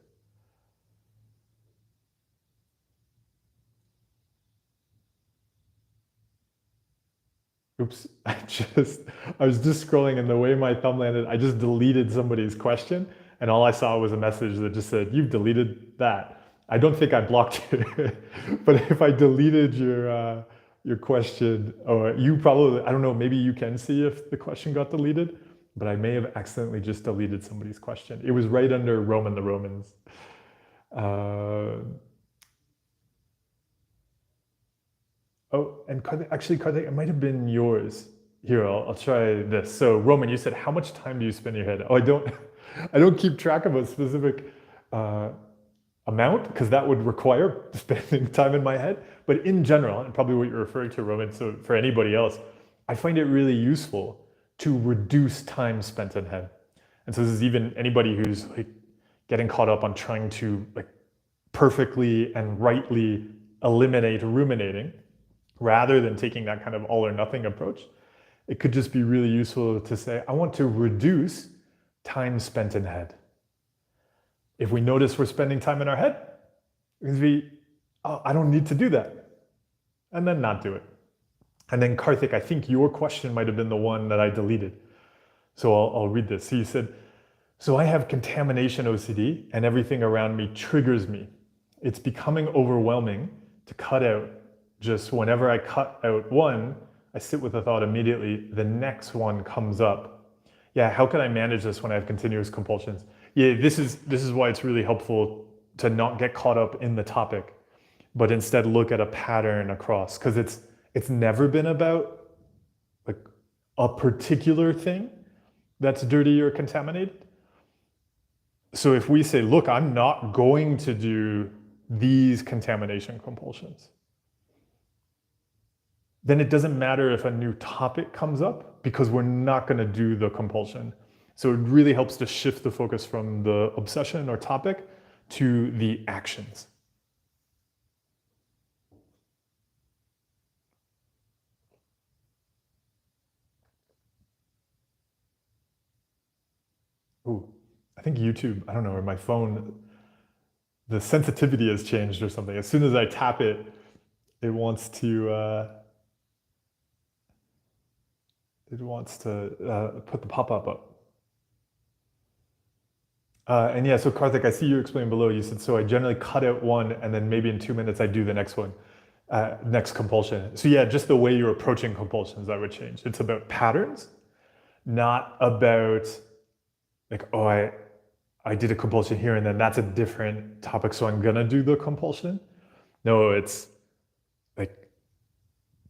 [SPEAKER 1] Oops, I was just scrolling and the way my thumb landed, I just deleted somebody's question and all I saw was a message that just said, you've deleted that. I don't think I blocked it, but if I deleted your question, or you probably, I don't know, maybe you can see if the question got deleted, but I may have accidentally just deleted somebody's question. It was right under Rome and the Romans. Uh, oh, and Karthik, it might have been yours. Here, I'll try this. So, Roman, you said, how much time do you spend in your head? Oh, I don't, I don't keep track of a specific amount because that would require spending time in my head. But in general, and probably what you're referring to, Roman, so for anybody else, I find it really useful to reduce time spent in head. And so this is even anybody who's like getting caught up on trying to like perfectly and rightly eliminate ruminating rather than taking that kind of all or nothing approach. It could just be really useful to say, I want to reduce time spent in head. If we notice we're spending time in our head, it can be, oh, I don't need to do that. And then not do it. And then Karthik, I think your question might have been the one that I deleted. So I'll read this. He said, so I have contamination OCD and everything around me triggers me. It's becoming overwhelming to cut out. Just whenever I cut out one, I sit with the thought immediately, the next one comes up. Yeah, how can I manage this when I have continuous compulsions? Yeah, this is why it's really helpful to not get caught up in the topic, but instead look at a pattern across, because it's never been about like a particular thing that's dirty or contaminated. So if we say, look, I'm not going to do these contamination compulsions, then it doesn't matter if a new topic comes up because we're not going to do the compulsion. So it really helps to shift the focus from the obsession or topic to the actions. Ooh, I think YouTube, I don't know, or my phone, the sensitivity has changed or something. As soon as I tap it, it wants to put the pop-up up. And yeah, so Karthik, I see you explained below, you said, so I generally cut out one and then maybe in 2 minutes I do the next one, next compulsion. So yeah, just the way you're approaching compulsions, that would change. It's about patterns, not about like, oh, I did a compulsion here and then that's a different topic, so I'm gonna do the compulsion. No, it's like,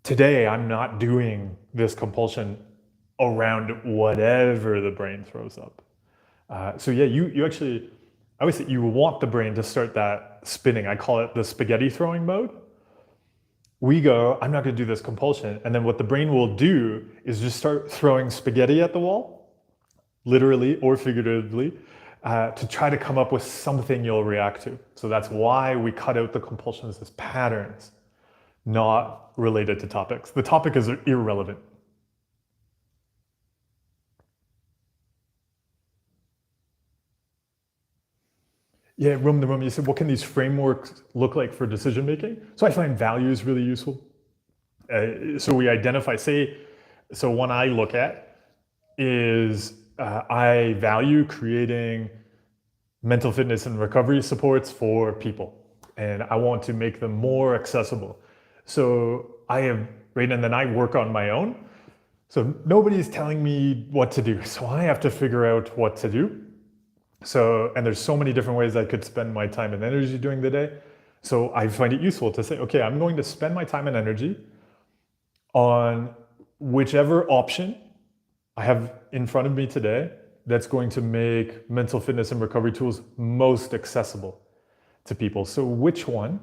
[SPEAKER 1] today I'm not doing this compulsion around whatever the brain throws up. So yeah, you actually, I always say you want the brain to start that spinning. I call it the spaghetti throwing mode. We go, I'm not gonna do this compulsion. And then what the brain will do is just start throwing spaghetti at the wall, literally or figuratively, to try to come up with something you'll react to. So that's why we cut out the compulsions as patterns, not related to topics. The topic is irrelevant. Yeah, Roman, you said, what can these frameworks look like for decision making? So I find values really useful. So we identify, so one I look at is I value creating mental fitness and recovery supports for people, and I want to make them more accessible. So I have, right, and then I work on my own. So nobody's telling me what to do. So I have to figure out what to do. So, and there's so many different ways I could spend my time and energy during the day. So I find it useful to say, okay, I'm going to spend my time and energy on whichever option I have in front of me today that's going to make mental fitness and recovery tools most accessible to people. So which one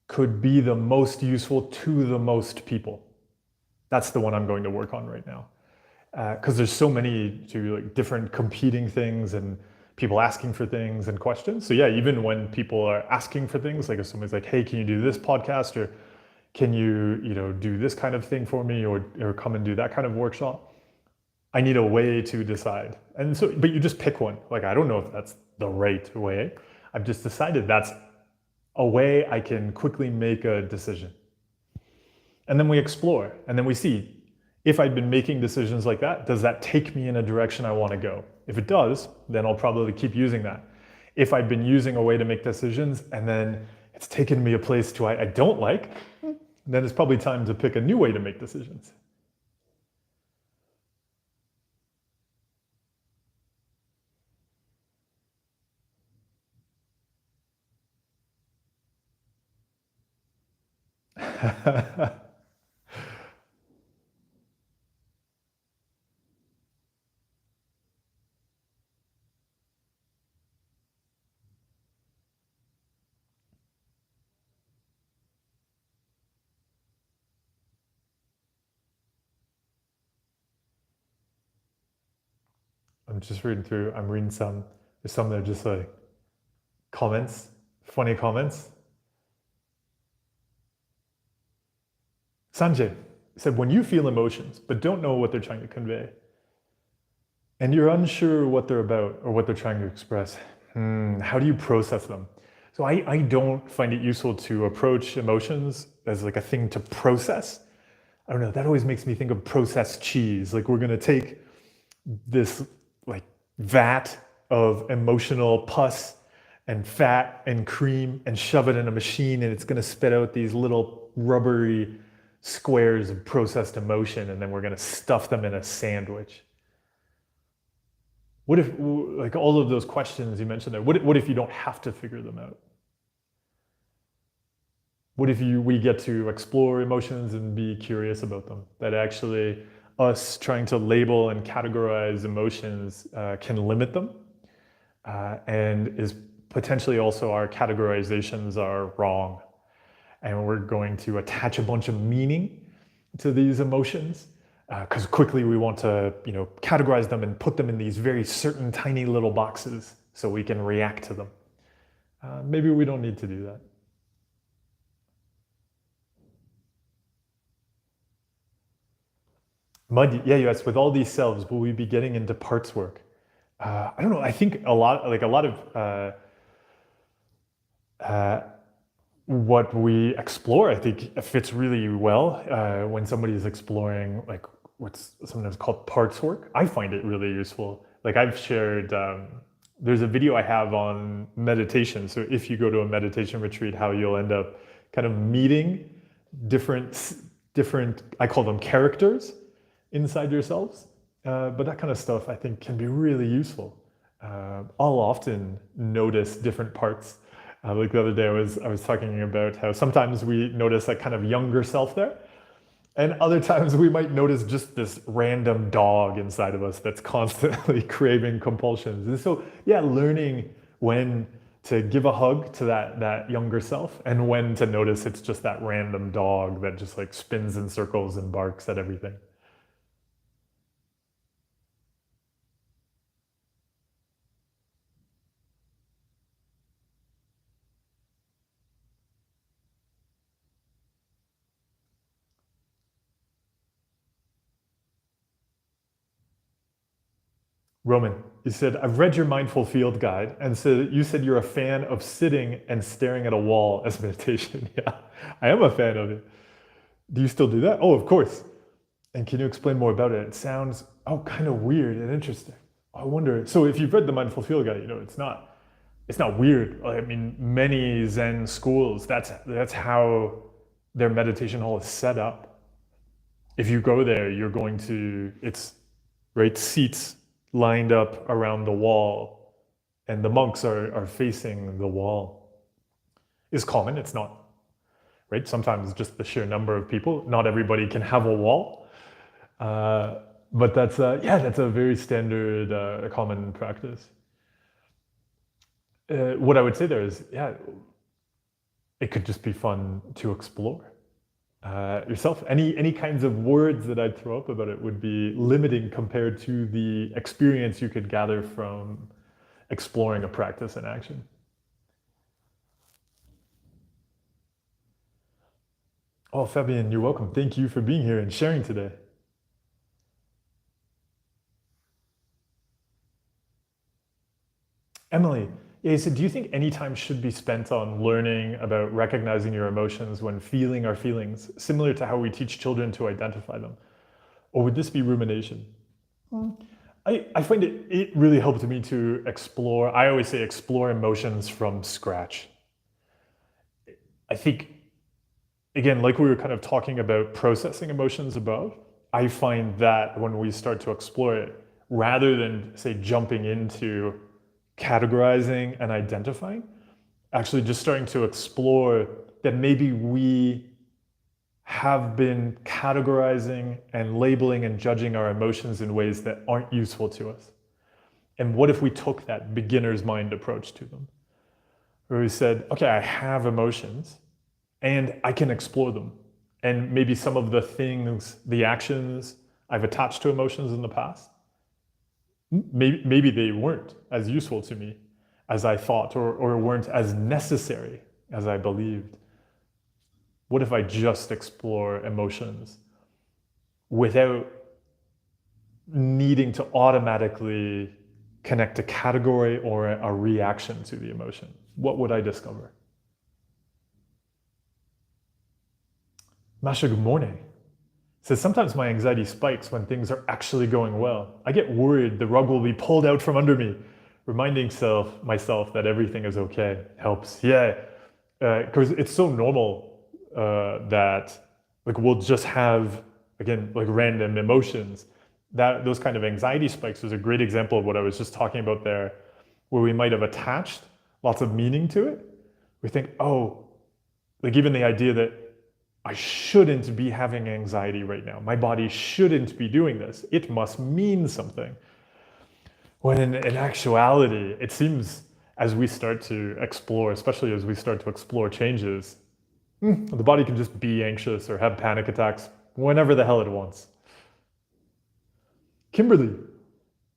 [SPEAKER 1] could be the most useful to the most people? That's the one I'm going to work on right now. Because there's so many like different competing things and people asking for things and questions. So yeah, even when people are asking for things, like if somebody's like, hey, can you do this podcast, or can you do this kind of thing for me, or come and do that kind of workshop, I need a way to decide. And so, but you just pick one. Like, I don't know if that's the right way. I've just decided that's a way I can quickly make a decision. And then we explore, and then we see, if I'd been making decisions like that, does that take me in a direction I want to go? If it does, then I'll probably keep using that. If I've been using a way to make decisions and then it's taken me a place I don't like, then it's probably time to pick a new way to make decisions. I'm just reading through. I'm reading some. There's some that are just like comments, funny comments. Sanjay said, when you feel emotions but don't know what they're trying to convey, and you're unsure what they're about or what they're trying to express, how do you process them? So I don't find it useful to approach emotions as like a thing to process. I don't know, that always makes me think of processed cheese. Like we're gonna take this like vat of emotional pus and fat and cream and shove it in a machine, and it's gonna spit out these little rubbery squares of processed emotion, and then we're gonna stuff them in a sandwich. What if, like all of those questions you mentioned there, what if you don't have to figure them out? What if we get to explore emotions and be curious about them? That actually us trying to label and categorize emotions can limit them, and is potentially also our categorizations are wrong. And we're going to attach a bunch of meaning to these emotions because quickly we want to, categorize them and put them in these very certain tiny little boxes so we can react to them. Maybe we don't need to do that. Mud, yeah, you asked, with all these selves, will we be getting into parts work? I don't know. I think a lot of what we explore, I think, fits really well when somebody is exploring like what's sometimes called parts work. I find it really useful. Like I've shared, there's a video I have on meditation. So if you go to a meditation retreat, how you'll end up kind of meeting different, I call them characters inside yourselves. But that kind of stuff I think can be really useful. I'll often notice different parts. Like the other day, I was talking about how sometimes we notice a kind of younger self there, and other times we might notice just this random dog inside of us that's constantly craving compulsions. And so, yeah, learning when to give a hug to that younger self and when to notice it's just that random dog that just like spins in circles and barks at everything. Roman, you said, I've read your mindful field guide and said you said you're a fan of sitting and staring at a wall as meditation. Yeah, I am a fan of it. Do you still do that? Oh, of course. And can you explain more about it? It sounds, kind of weird and interesting. I wonder, so if you've read the mindful field guide, it's not weird. I mean, many Zen schools, that's how their meditation hall is set up. If you go there, you're going to, it's right seats lined up around the wall, and the monks are facing the wall. Is common, it's not, right? Sometimes just the sheer number of people, not everybody can have a wall. But that's a very standard, common practice. What I would say there is, it could just be fun to explore yourself. Any kinds of words that I'd throw up about it would be limiting compared to the experience you could gather from exploring a practice in action. Oh, Fabian, you're welcome. Thank you for being here and sharing today. Emily, yeah, he said, do you think any time should be spent on learning about recognizing your emotions when feeling our feelings, similar to how we teach children to identify them? Or would this be rumination? I find it really helped me to explore, I always say explore emotions from scratch. I think, again, like we were kind of talking about processing emotions above, I find that when we start to explore it, rather than say jumping into categorizing and identifying, actually just starting to explore that maybe we have been categorizing and labeling and judging our emotions in ways that aren't useful to us. And what if we took that beginner's mind approach to them? Where we said, okay, I have emotions and I can explore them. And maybe some of the things, the actions I've attached to emotions in the past, maybe they weren't as useful to me as I thought, or weren't as necessary as I believed. What if I just explore emotions without needing to automatically connect a category or a reaction to the emotion? What would I discover? Masha, good morning. Says, sometimes my anxiety spikes when things are actually going well. I get worried the rug will be pulled out from under me. Reminding myself that everything is okay helps. Yeah, because it's so normal that like we'll just have, again, like random emotions. That those kind of anxiety spikes was a great example of what I was just talking about there, where we might have attached lots of meaning to it. We think, oh, like even the idea that I shouldn't be having anxiety right now. My body shouldn't be doing this. It must mean something. When in actuality, it seems as we start to explore, especially as we start to explore changes, the body can just be anxious or have panic attacks whenever the hell it wants. Kimberly,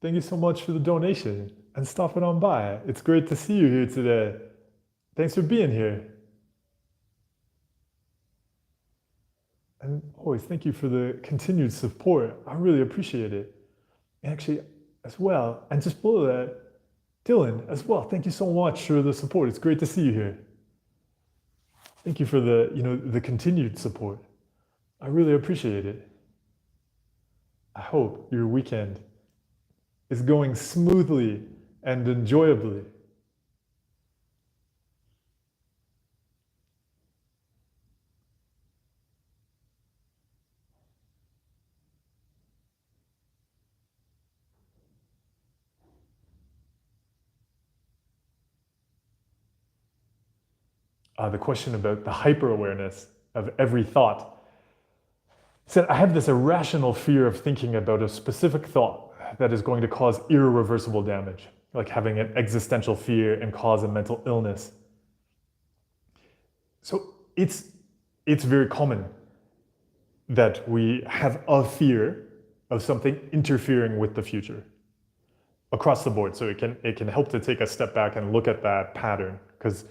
[SPEAKER 1] thank you so much for the donation and stopping on by. It's great to see you here today. Thanks for being here. And always thank you for the continued support. I really appreciate it. And actually, as well, and just below that, Dylan, as well, thank you so much for the support. It's great to see you here. Thank you for the continued support. I really appreciate it. I hope your weekend is going smoothly and enjoyably. The question about the hyper-awareness of every thought. Said, I have this irrational fear of thinking about a specific thought that is going to cause irreversible damage, like having an existential fear and cause a mental illness. So it's very common that we have a fear of something interfering with the future across the board. So it can help to take a step back and look at that pattern, because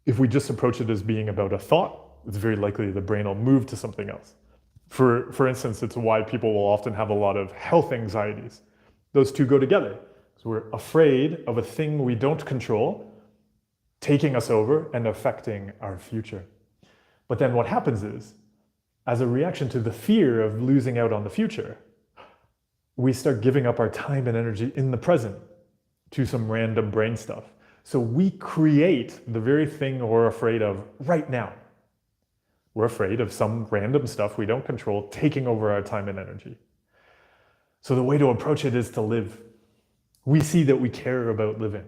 [SPEAKER 1] if we just approach it as being about a thought, it's very likely the brain will move to something else. For instance, it's why people will often have a lot of health anxieties. Those two go together. So we're afraid of a thing we don't control taking us over and affecting our future. But then what happens is, as a reaction to the fear of losing out on the future, we start giving up our time and energy in the present to some random brain stuff. So we create the very thing we're afraid of right now. We're afraid of some random stuff we don't control taking over our time and energy. So the way to approach it is to live. We see that we care about living.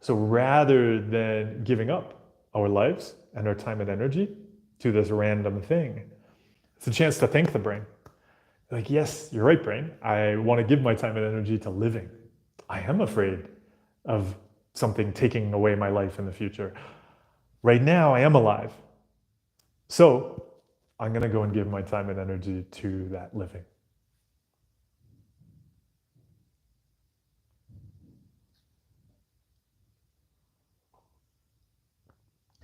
[SPEAKER 1] So rather than giving up our lives and our time and energy to this random thing, it's a chance to thank the brain. Like, yes, you're right, brain. I want to give my time and energy to living. I am afraid of something taking away my life in the future. Right now, I am alive. So I'm going to go and give my time and energy to that living.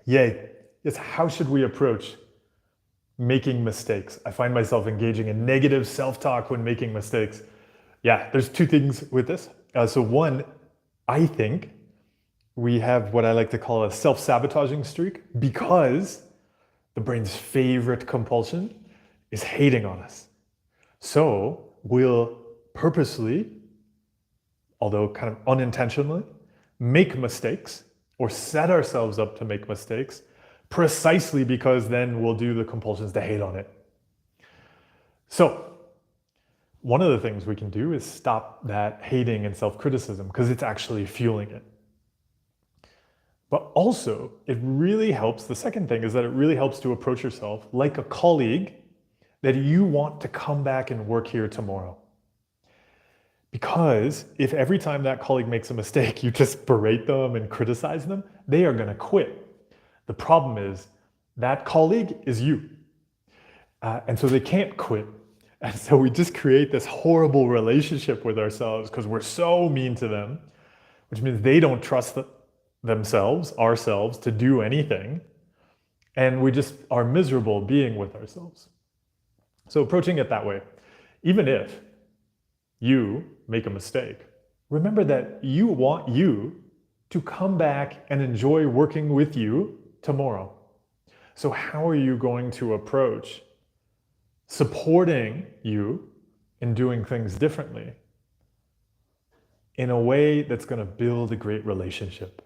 [SPEAKER 1] Yay. Yes, how should we approach making mistakes? I find myself engaging in negative self-talk when making mistakes. Yeah, there's two things with this. So one, I think we have what I like to call a self-sabotaging streak, because the brain's favorite compulsion is hating on us. So we'll purposely, although kind of unintentionally, make mistakes or set ourselves up to make mistakes precisely because then we'll do the compulsions to hate on it. So one of the things we can do is stop that hating and self-criticism, because it's actually fueling it. But also, it really helps, the second thing is that it really helps to approach yourself like a colleague that you want to come back and work here tomorrow. Because if every time that colleague makes a mistake, you just berate them and criticize them, they are going to quit. The problem is that colleague is you. And so they can't quit. And so we just create this horrible relationship with ourselves because we're so mean to them, which means they don't trust themselves, ourselves, to do anything. And we just are miserable being with ourselves. So approaching it that way, even if you make a mistake, remember that you want you to come back and enjoy working with you tomorrow. So how are you going to approach supporting you in doing things differently in a way that's going to build a great relationship?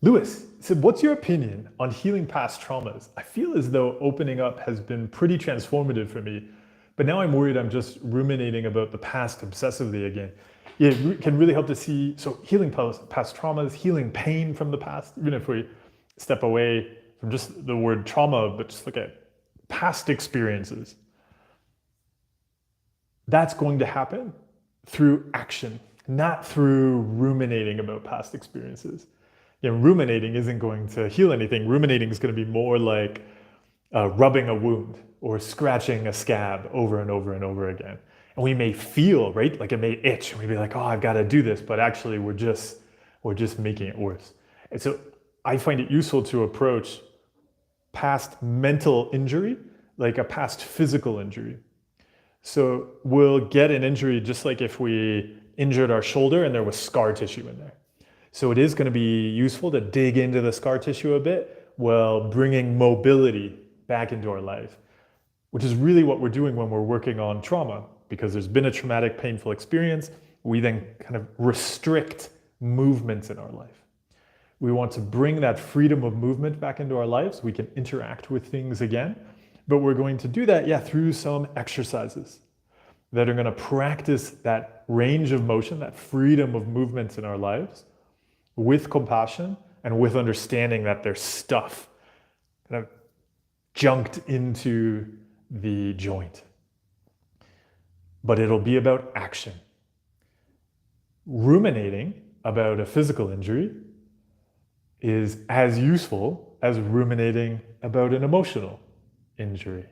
[SPEAKER 1] Lewis said, what's your opinion on healing past traumas? I feel as though opening up has been pretty transformative for me, but now I'm worried I'm just ruminating about the past obsessively again. Yeah, it can really help to see, so healing past traumas, healing pain from the past, even if we step away from just the word trauma, but just look at past experiences. That's going to happen through action, not through ruminating about past experiences. Ruminating isn't going to heal anything. Ruminating is going to be more like rubbing a wound or scratching a scab over and over and over again. And we may feel, right, like it may itch, and we'd be like, oh, I've got to do this, but actually we're just making it worse. And so I find it useful to approach past mental injury like a past physical injury. So we'll get an injury just like if we injured our shoulder and there was scar tissue in there. So it is going to be useful to dig into the scar tissue a bit while bringing mobility back into our life, which is really what we're doing when we're working on trauma, because there's been a traumatic, painful experience. We then kind of restrict movements in our life. We want to bring that freedom of movement back into our lives. We can interact with things again, but we're going to do that, through some exercises that are going to practice that range of motion, that freedom of movements in our lives, with compassion and with understanding that there's stuff kind of junked into the joint. But it'll be about action. Ruminating about a physical injury is as useful as ruminating about an emotional injury.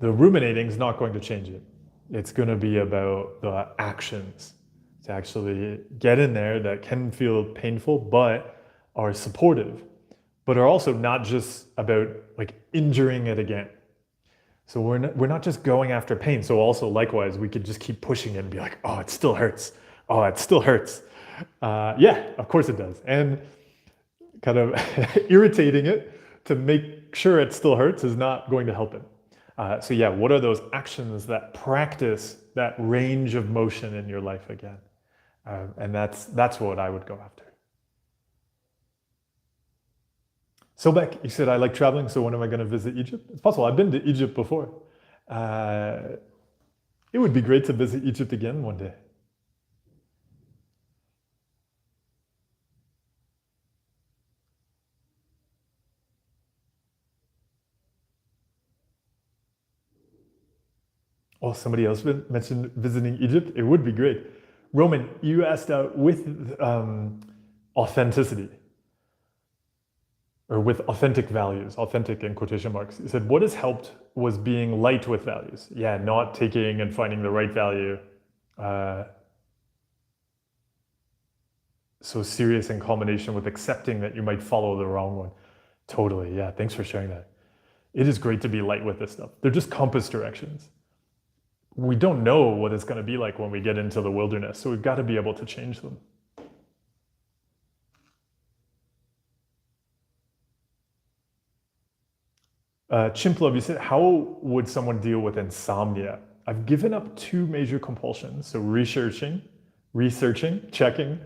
[SPEAKER 1] The ruminating is not going to change it. It's going to be about the actions to actually get in there that can feel painful but are supportive, but are also not just about like injuring it again. So we're not just going after pain. So also likewise, we could just keep pushing it and be like, oh, it still hurts. Oh, it still hurts. Yeah, of course it does. And kind of irritating it to make sure it still hurts is not going to help it. So yeah, what are those actions that practice that range of motion in your life again? And that's what I would go after. Sobek, you said, I like traveling, so when am I going to visit Egypt? It's possible. I've been to Egypt before. It would be great to visit Egypt again one day. Oh, somebody else mentioned visiting Egypt. It would be great. Roman, you asked with authenticity, or with authentic values, authentic in quotation marks. You said, what has helped was being light with values. Yeah, not taking and finding the right value. So serious in combination with accepting that you might follow the wrong one. Totally, yeah, thanks for sharing that. It is great to be light with this stuff. They're just compass directions. We don't know what it's going to be like when we get into the wilderness, so we've got to be able to change them. Chimplov, you said, how would someone deal with insomnia? I've given up 2 major compulsions, so researching, checking,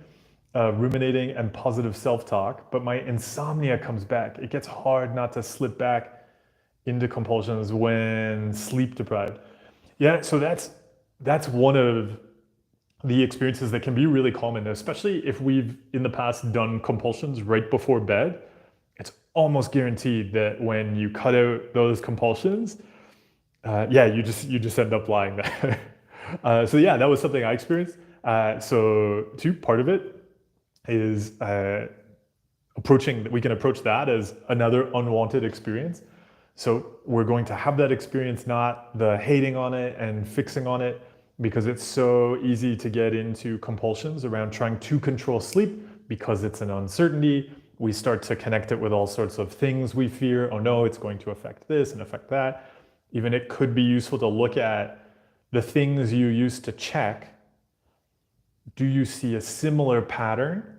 [SPEAKER 1] ruminating, and positive self-talk, but my insomnia comes back. It gets hard not to slip back into compulsions when sleep deprived. Yeah, so that's that's one of the experiences that can be really common, especially if we've in the past done compulsions right before bed. It's almost guaranteed that when you cut out those compulsions, yeah, you just end up lying there. So yeah, that was something I experienced. So too, part of it is approaching. We can approach that as another unwanted experience. So we're going to have that experience, not the hating on it and fixing on it, because it's so easy to get into compulsions around trying to control sleep because it's an uncertainty. We start to connect it with all sorts of things we fear. Oh no, it's going to affect this and affect that. Even it could be useful to look at the things you used to check. Do you see a similar pattern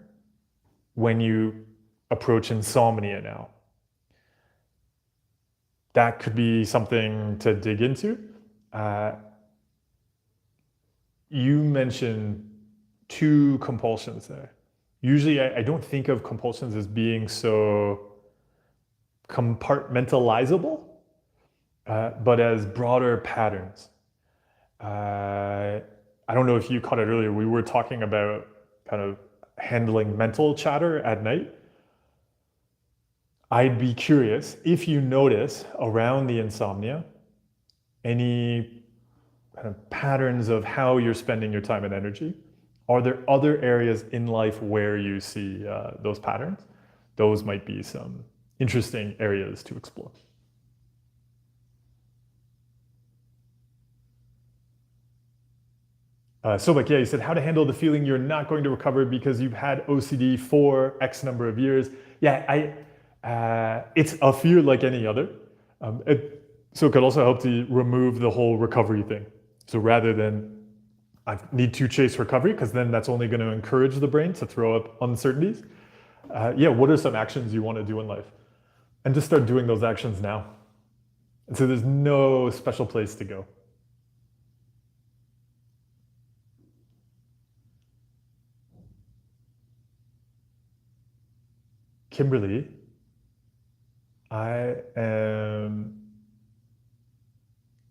[SPEAKER 1] when you approach insomnia now? That could be something to dig into. You mentioned two compulsions there. Usually I don't think of compulsions as being so compartmentalizable, but as broader patterns. I don't know if you caught it earlier. We were talking about kind of handling mental chatter at night. I'd be curious if you notice around the insomnia any kind of patterns of how you're spending your time and energy. Are there other areas in life where you see those patterns? Those might be some interesting areas to explore. Sobek, yeah, you said how to handle the feeling you're not going to recover because you've had OCD for X number of years. Yeah, it's a fear like any other. So it could also help to remove the whole recovery thing. So rather than I need to chase recovery, because then that's only going to encourage the brain to throw up uncertainties. Yeah, what are some actions you want to do in life? And just start doing those actions now. And so there's no special place to go. Kimberly, I am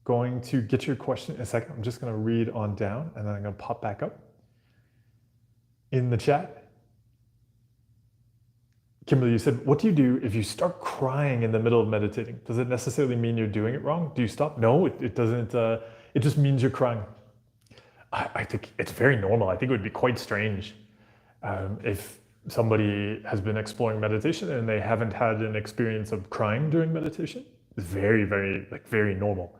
[SPEAKER 1] going to get your question in a second. I'm just going to read on down and then I'm going to pop back up in the chat. Kimberly, you said, what do you do if you start crying in the middle of meditating? Does it necessarily mean you're doing it wrong? Do you stop? No, it doesn't. It just means you're crying. I think it's very normal. I think it would be quite strange if somebody has been exploring meditation and they haven't had an experience of crying during meditation. It's very, very normal.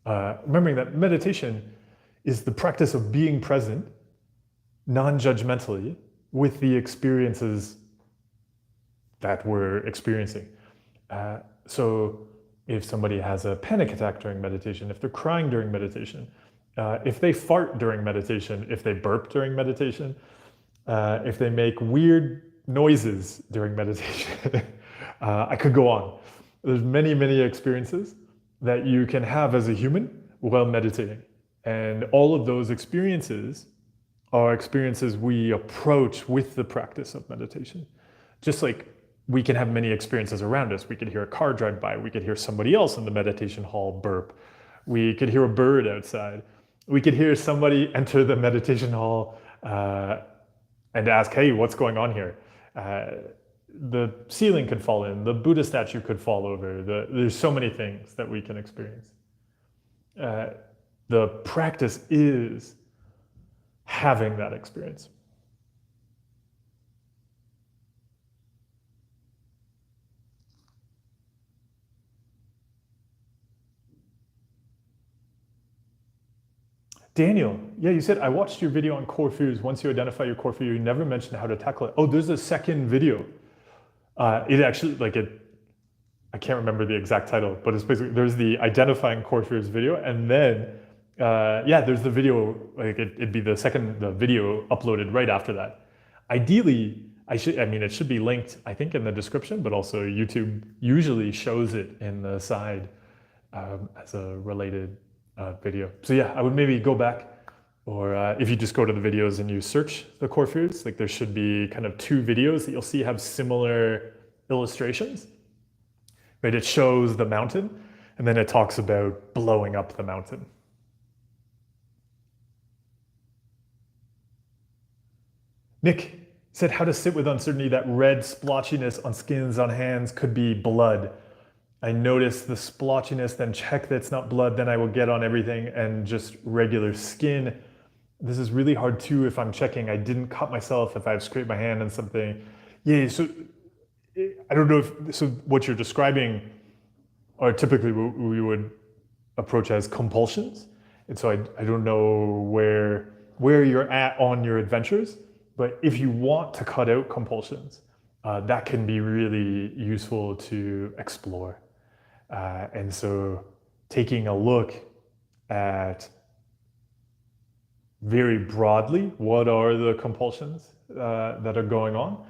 [SPEAKER 1] Remembering that meditation is the practice of being present non-judgmentally with the experiences that we're experiencing. So if somebody has a panic attack during meditation, if they're crying during meditation, if they fart during meditation, if they burp during meditation, if they make weird noises during meditation, I could go on. There's many, many experiences that you can have as a human while meditating. And all of those experiences are experiences we approach with the practice of meditation. Just like we can have many experiences around us. We could hear a car drive by. We could hear somebody else in the meditation hall burp. We could hear a bird outside. We could hear somebody enter the meditation hall and ask, hey, what's going on here? The ceiling could fall in, the Buddha statue could fall over. There's so many things that we can experience. The practice is having that experience. Daniel, yeah, you said, I watched your video on core fears. Once you identify your core fear, you never mentioned how to tackle it. Oh, there's a second video. It actually, I can't remember the exact title, but it's basically, there's the identifying core fears video, and then, yeah, there's the video, it'd be the video uploaded right after that. Ideally, it should be linked, I think, in the description, but also YouTube usually shows it in the side as a related video. So yeah, I would maybe go back, or if you just go to the videos and you search the core fears, there should be kind of two videos that you'll see have similar illustrations. Right? It shows the mountain, and then it talks about blowing up the mountain. Nick said how to sit with uncertainty. That red splotchiness on skins on hands could be blood. I notice the splotchiness, then check that it's not blood, then I will get on everything and just regular skin. This is really hard too if I'm checking I didn't cut myself, if I've scraped my hand on something. Yeah, so I don't know if, so what you're describing are typically what we would approach as compulsions. And so I don't know where you're at on your adventures, but if you want to cut out compulsions, that can be really useful to explore. And so taking a look at very broadly, what are the compulsions that are going on?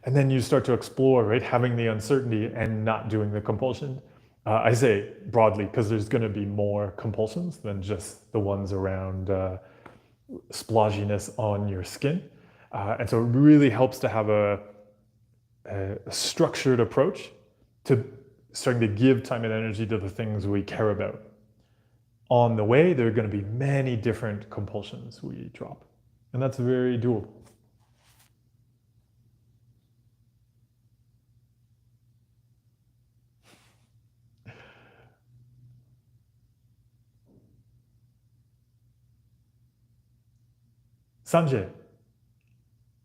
[SPEAKER 1] And then you start to explore, right? Having the uncertainty and not doing the compulsion. I say broadly because there's going to be more compulsions than just the ones around splotchiness on your skin. And so it really helps to have a structured approach to starting to give time and energy to the things we care about. On the way, there are going to be many different compulsions we drop. And that's very doable. Sanjay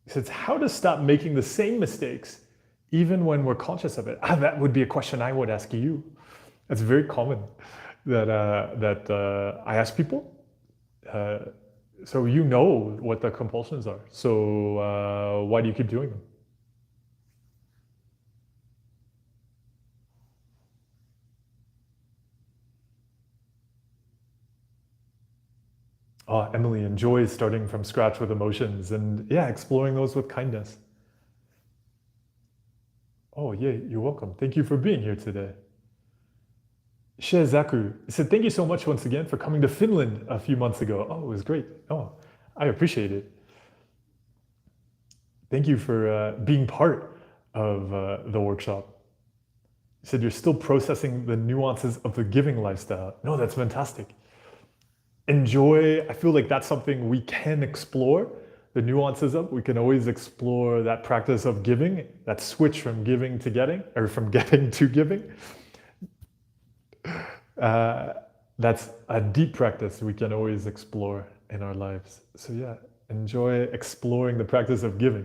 [SPEAKER 1] says, how to stop making the same mistakes even when we're conscious of it? That would be a question I would ask you. That's very common that I ask people. So you know what the compulsions are. So why do you keep doing them? Oh, Emily enjoys starting from scratch with emotions and yeah, exploring those with kindness. Oh, yeah, you're welcome. Thank you for being here today. Shezaku said, thank you so much once again for coming to Finland a few months ago. Oh, it was great. Oh, I appreciate it. Thank you for being part of the workshop. You said you're still processing the nuances of the giving lifestyle. No, that's fantastic. Enjoy, I feel like that's something we can explore, the nuances of. We can always explore that practice of giving, that switch from giving to getting, or from getting to giving. That's a deep practice we can always explore in our lives. So yeah, enjoy exploring the practice of giving.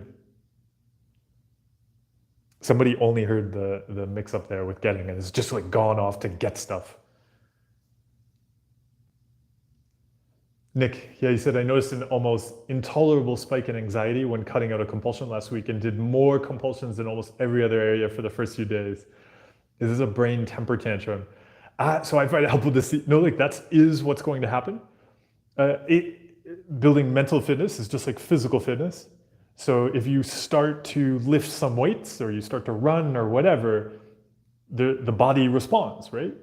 [SPEAKER 1] Somebody only heard the mix up there with getting and it's just like gone off to get stuff. Nick, yeah, he said, I noticed an almost intolerable spike in anxiety when cutting out a compulsion last week and did more compulsions than almost every other area for the first few days. Is this a brain temper tantrum? So I find it helpful to see, no, like that is what's going to happen. Building mental fitness is just like physical fitness. So if you start to lift some weights or you start to run or whatever, the body responds, right?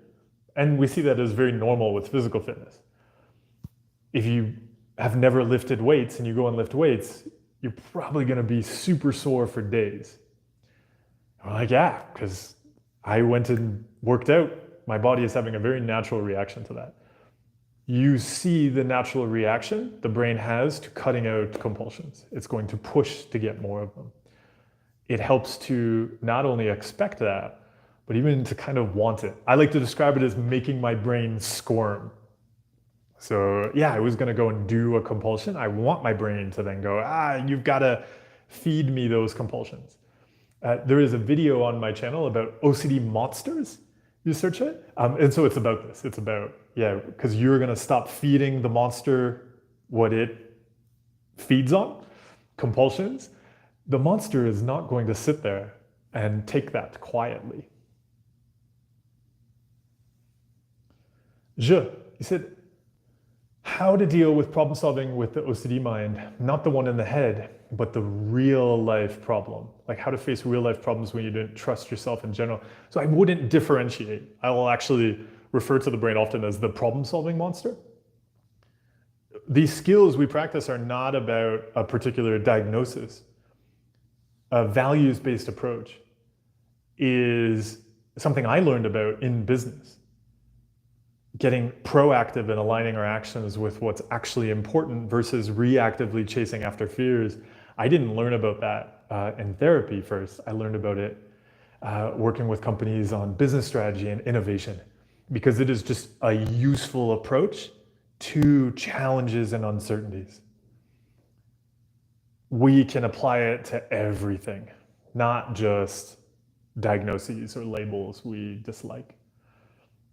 [SPEAKER 1] And we see that as very normal with physical fitness. If you have never lifted weights and you go and lift weights, you're probably going to be super sore for days. I'm like, yeah, because I went and worked out. My body is having a very natural reaction to that. You see the natural reaction the brain has to cutting out compulsions. It's going to push to get more of them. It helps to not only expect that, but even to kind of want it. I like to describe it as making my brain squirm. So yeah, I was going to go and do a compulsion. I want my brain to then go, you've got to feed me those compulsions. There is a video on my channel about OCD monsters. You search it. And so it's about this. It's about, yeah, because you're going to stop feeding the monster what it feeds on, compulsions. The monster is not going to sit there and take that quietly. He said, how to deal with problem solving with the OCD mind, not the one in the head, but the real life problem. Like how to face real life problems when you didn't trust yourself in general. So I wouldn't differentiate. I will actually refer to the brain often as the problem solving monster. These skills we practice are not about a particular diagnosis. A values-based approach is something I learned about in business. Getting proactive and aligning our actions with what's actually important versus reactively chasing after fears. I didn't learn about that in therapy first. I learned about it working with companies on business strategy and innovation, because it is just a useful approach to challenges and uncertainties. We can apply it to everything, not just diagnoses or labels we dislike.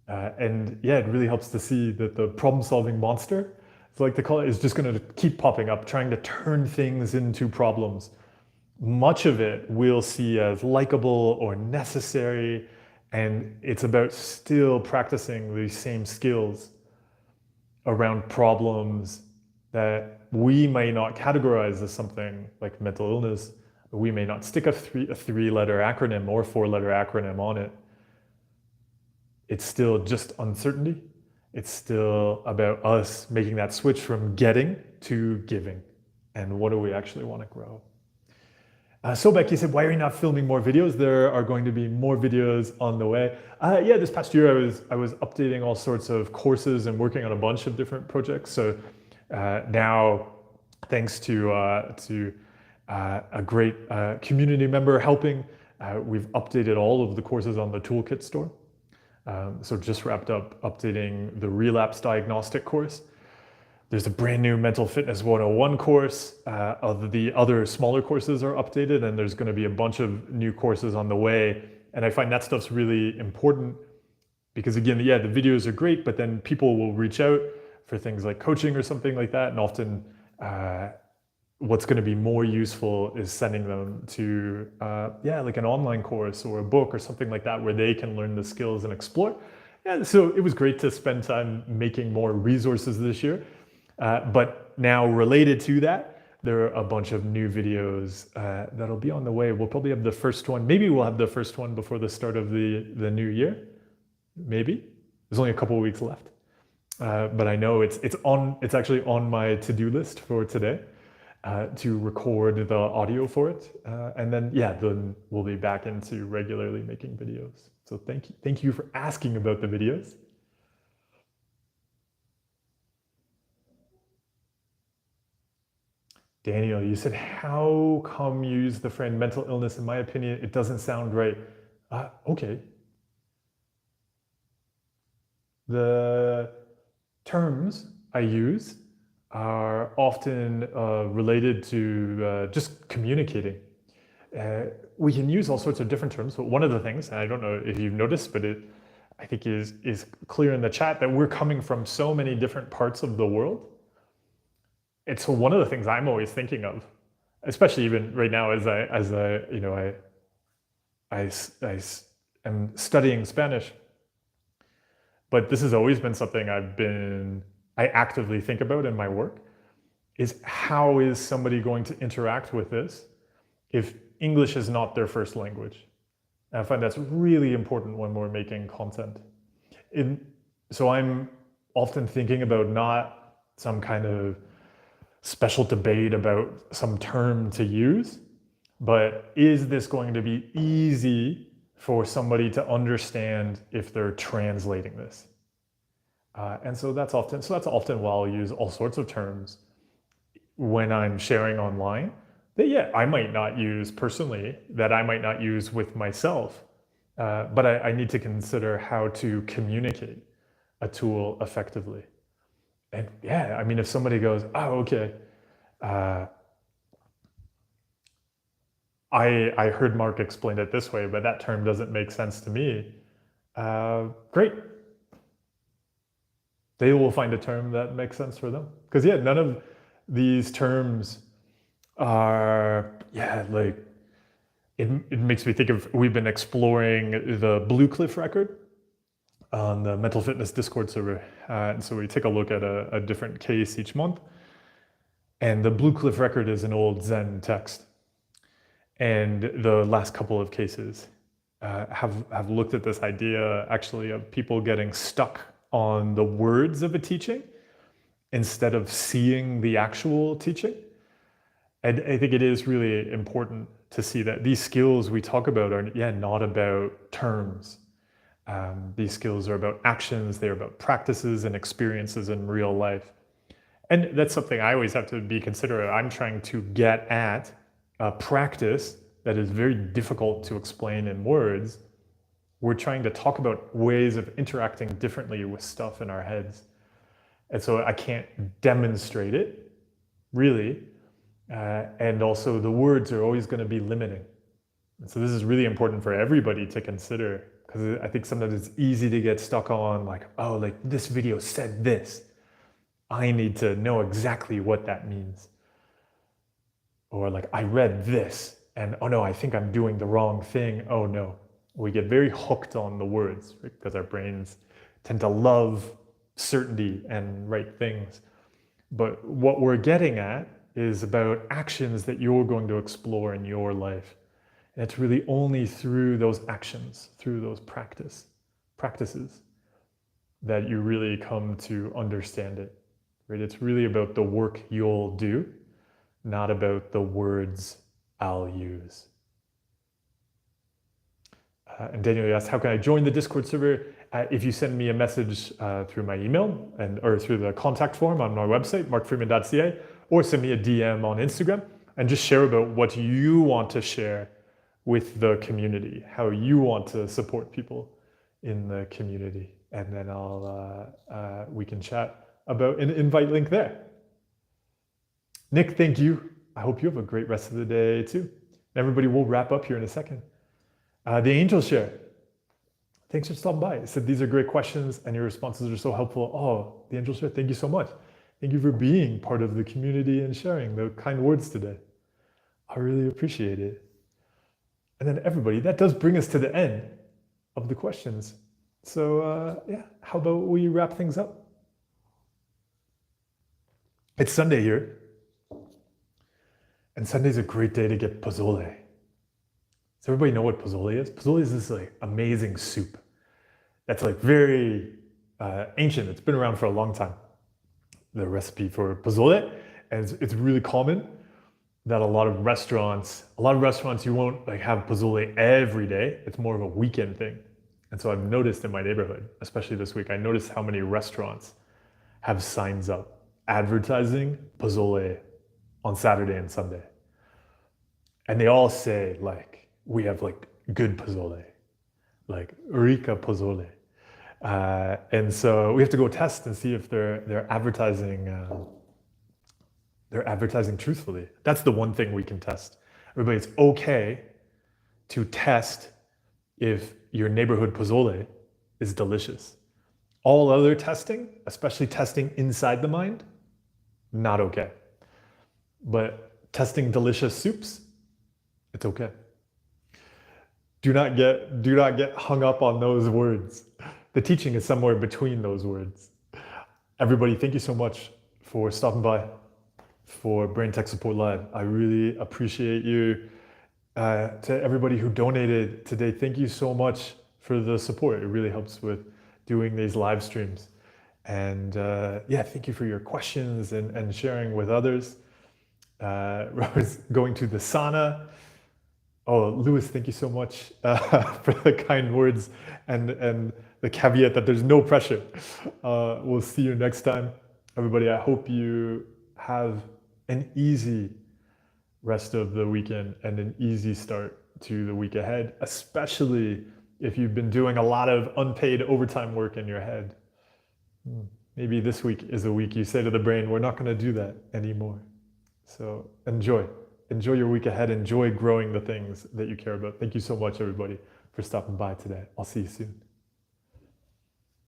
[SPEAKER 1] And yeah, it really helps to see that the problem-solving monster, it's like they call it, is just going to keep popping up, trying to turn things into problems. Much of it we'll see as likable or necessary, and it's about still practicing these same skills around problems that we may not categorize as something like mental illness. We may not stick a three-letter acronym or four-letter acronym on it. It's still just uncertainty. It's still about us making that switch from getting to giving. And what do we actually want to grow? So Becky said, why are you not filming more videos? There are going to be more videos on the way. Yeah, this past year I was updating all sorts of courses and working on a bunch of different projects. So now, thanks to a great community member helping, we've updated all of the courses on the Toolkit store. So just wrapped up updating the relapse diagnostic course. There's a brand new Mental Fitness 101 course. The other smaller courses are updated, and there's going to be a bunch of new courses on the way. And I find that stuff's really important because, again, yeah, the videos are great, but then people will reach out for things like coaching or something like that. And often what's going to be more useful is sending them to, like an online course or a book or something like that where they can learn the skills and explore. Yeah, so it was great to spend time making more resources this year. But now related to that, there are a bunch of new videos that'll be on the way. We'll probably have the first one. Maybe we'll have the first one before the start of the new year. Maybe. There's only a couple of weeks left. But I know it's actually on my to-do list for today to record the audio for it. And then, then we'll be back into regularly making videos. So thank you for asking about the videos. Daniel, you said, how come you use the phrase mental illness? In my opinion, it doesn't sound right. Okay. The terms I use are often related to just communicating. We can use all sorts of different terms, but one of the things, and I don't know if you've noticed, but I think is clear in the chat, that we're coming from so many different parts of the world. It's one of the things I'm always thinking of, especially even right now as I am studying Spanish. But this has always been something I actively think about in my work, is how is somebody going to interact with this if English is not their first language? And I find that's really important when we're making content. So I'm often thinking about not some kind of special debate about some term to use, but is this going to be easy for somebody to understand if they're translating this? And so that's often why I'll use all sorts of terms when I'm sharing online that, I might not use personally, that I might not use with myself, but I need to consider how to communicate a tool effectively. And if somebody goes, oh, okay, I heard Mark explain it this way, but that term doesn't make sense to me. Great. They will find a term that makes sense for them. Because none of these terms are, it makes me think of, we've been exploring the Blue Cliff record on the Mental Fitness Discord server. And so we take a look at a different case each month. And the Blue Cliff record is an old Zen text. And the last couple of cases have looked at this idea actually of people getting stuck on the words of a teaching instead of seeing the actual teaching. And I think it is really important to see that these skills we talk about are not about terms. These skills are about actions, they're about practices and experiences in real life. And that's something I always have to be considerate. I'm trying to get at a practice that is very difficult to explain in words. We're trying to talk about ways of interacting differently with stuff in our heads. And so I can't demonstrate it, really. And also the words are always going to be limiting. And so this is really important for everybody to consider, because I think sometimes it's easy to get stuck on like, oh, like this video said this. I need to know exactly what that means. Or like, I read this and oh no, I think I'm doing the wrong thing. Oh no. We get very hooked on the words, right? Because our brains tend to love certainty and right things. But what we're getting at is about actions that you're going to explore in your life. And it's really only through those actions, through those practices, that you really come to understand it. Right? It's really about the work you'll do, not about the words I'll use. And Daniel asked, how can I join the Discord server? If you send me a message through my email or through the contact form on my website, markfreeman.ca, or send me a DM on Instagram and just share about what you want to share with the community, how you want to support people in the community. And then we can chat about an invite link there. Nick, thank you. I hope you have a great rest of the day too. Everybody, will wrap up here in a second. The angel share. Thanks for stopping by. It said these are great questions and your responses are so helpful. Oh, the angel share, thank you so much. Thank you for being part of the community and sharing the kind words today. I really appreciate it. And then everybody, that does bring us to the end of the questions. So yeah, how about we wrap things up? It's Sunday here. And Sunday's a great day to get posole. Does everybody know what posole is? Posole is this like amazing soup that's like very ancient. It's been around for a long time. The recipe for pozole, and it's really common that a lot of restaurants you won't like have pozole every day. It's more of a weekend thing. And so I've noticed in my neighborhood, especially this week, I noticed how many restaurants have signs up advertising pozole on Saturday and Sunday. And they all say like, we have like good pozole, like rica pozole. And so we have to go test and see if they're advertising truthfully. That's the one thing we can test. Everybody, it's okay to test if your neighborhood pozole is delicious. All other testing, especially testing inside the mind, not okay. But testing delicious soups, it's okay. Do not get hung up on those words. The teaching is somewhere between those words. Everybody, thank you so much for stopping by for Brain Tech Support Live. I really appreciate you. To everybody who donated today, thank you so much for the support. It really helps with doing these live streams. And yeah, thank you for your questions and sharing with others. Rose going to the sauna. Oh, Louis, thank you so much for the kind words and the caveat that there's no pressure. We'll see you next time. Everybody, I hope you have an easy rest of the weekend and an easy start to the week ahead, especially if you've been doing a lot of unpaid overtime work in your head. Maybe this week is a week you say to the brain, we're not going to do that anymore. So enjoy your week ahead. Enjoy growing the things that you care about. Thank you so much, everybody, for stopping by today. I'll see you soon.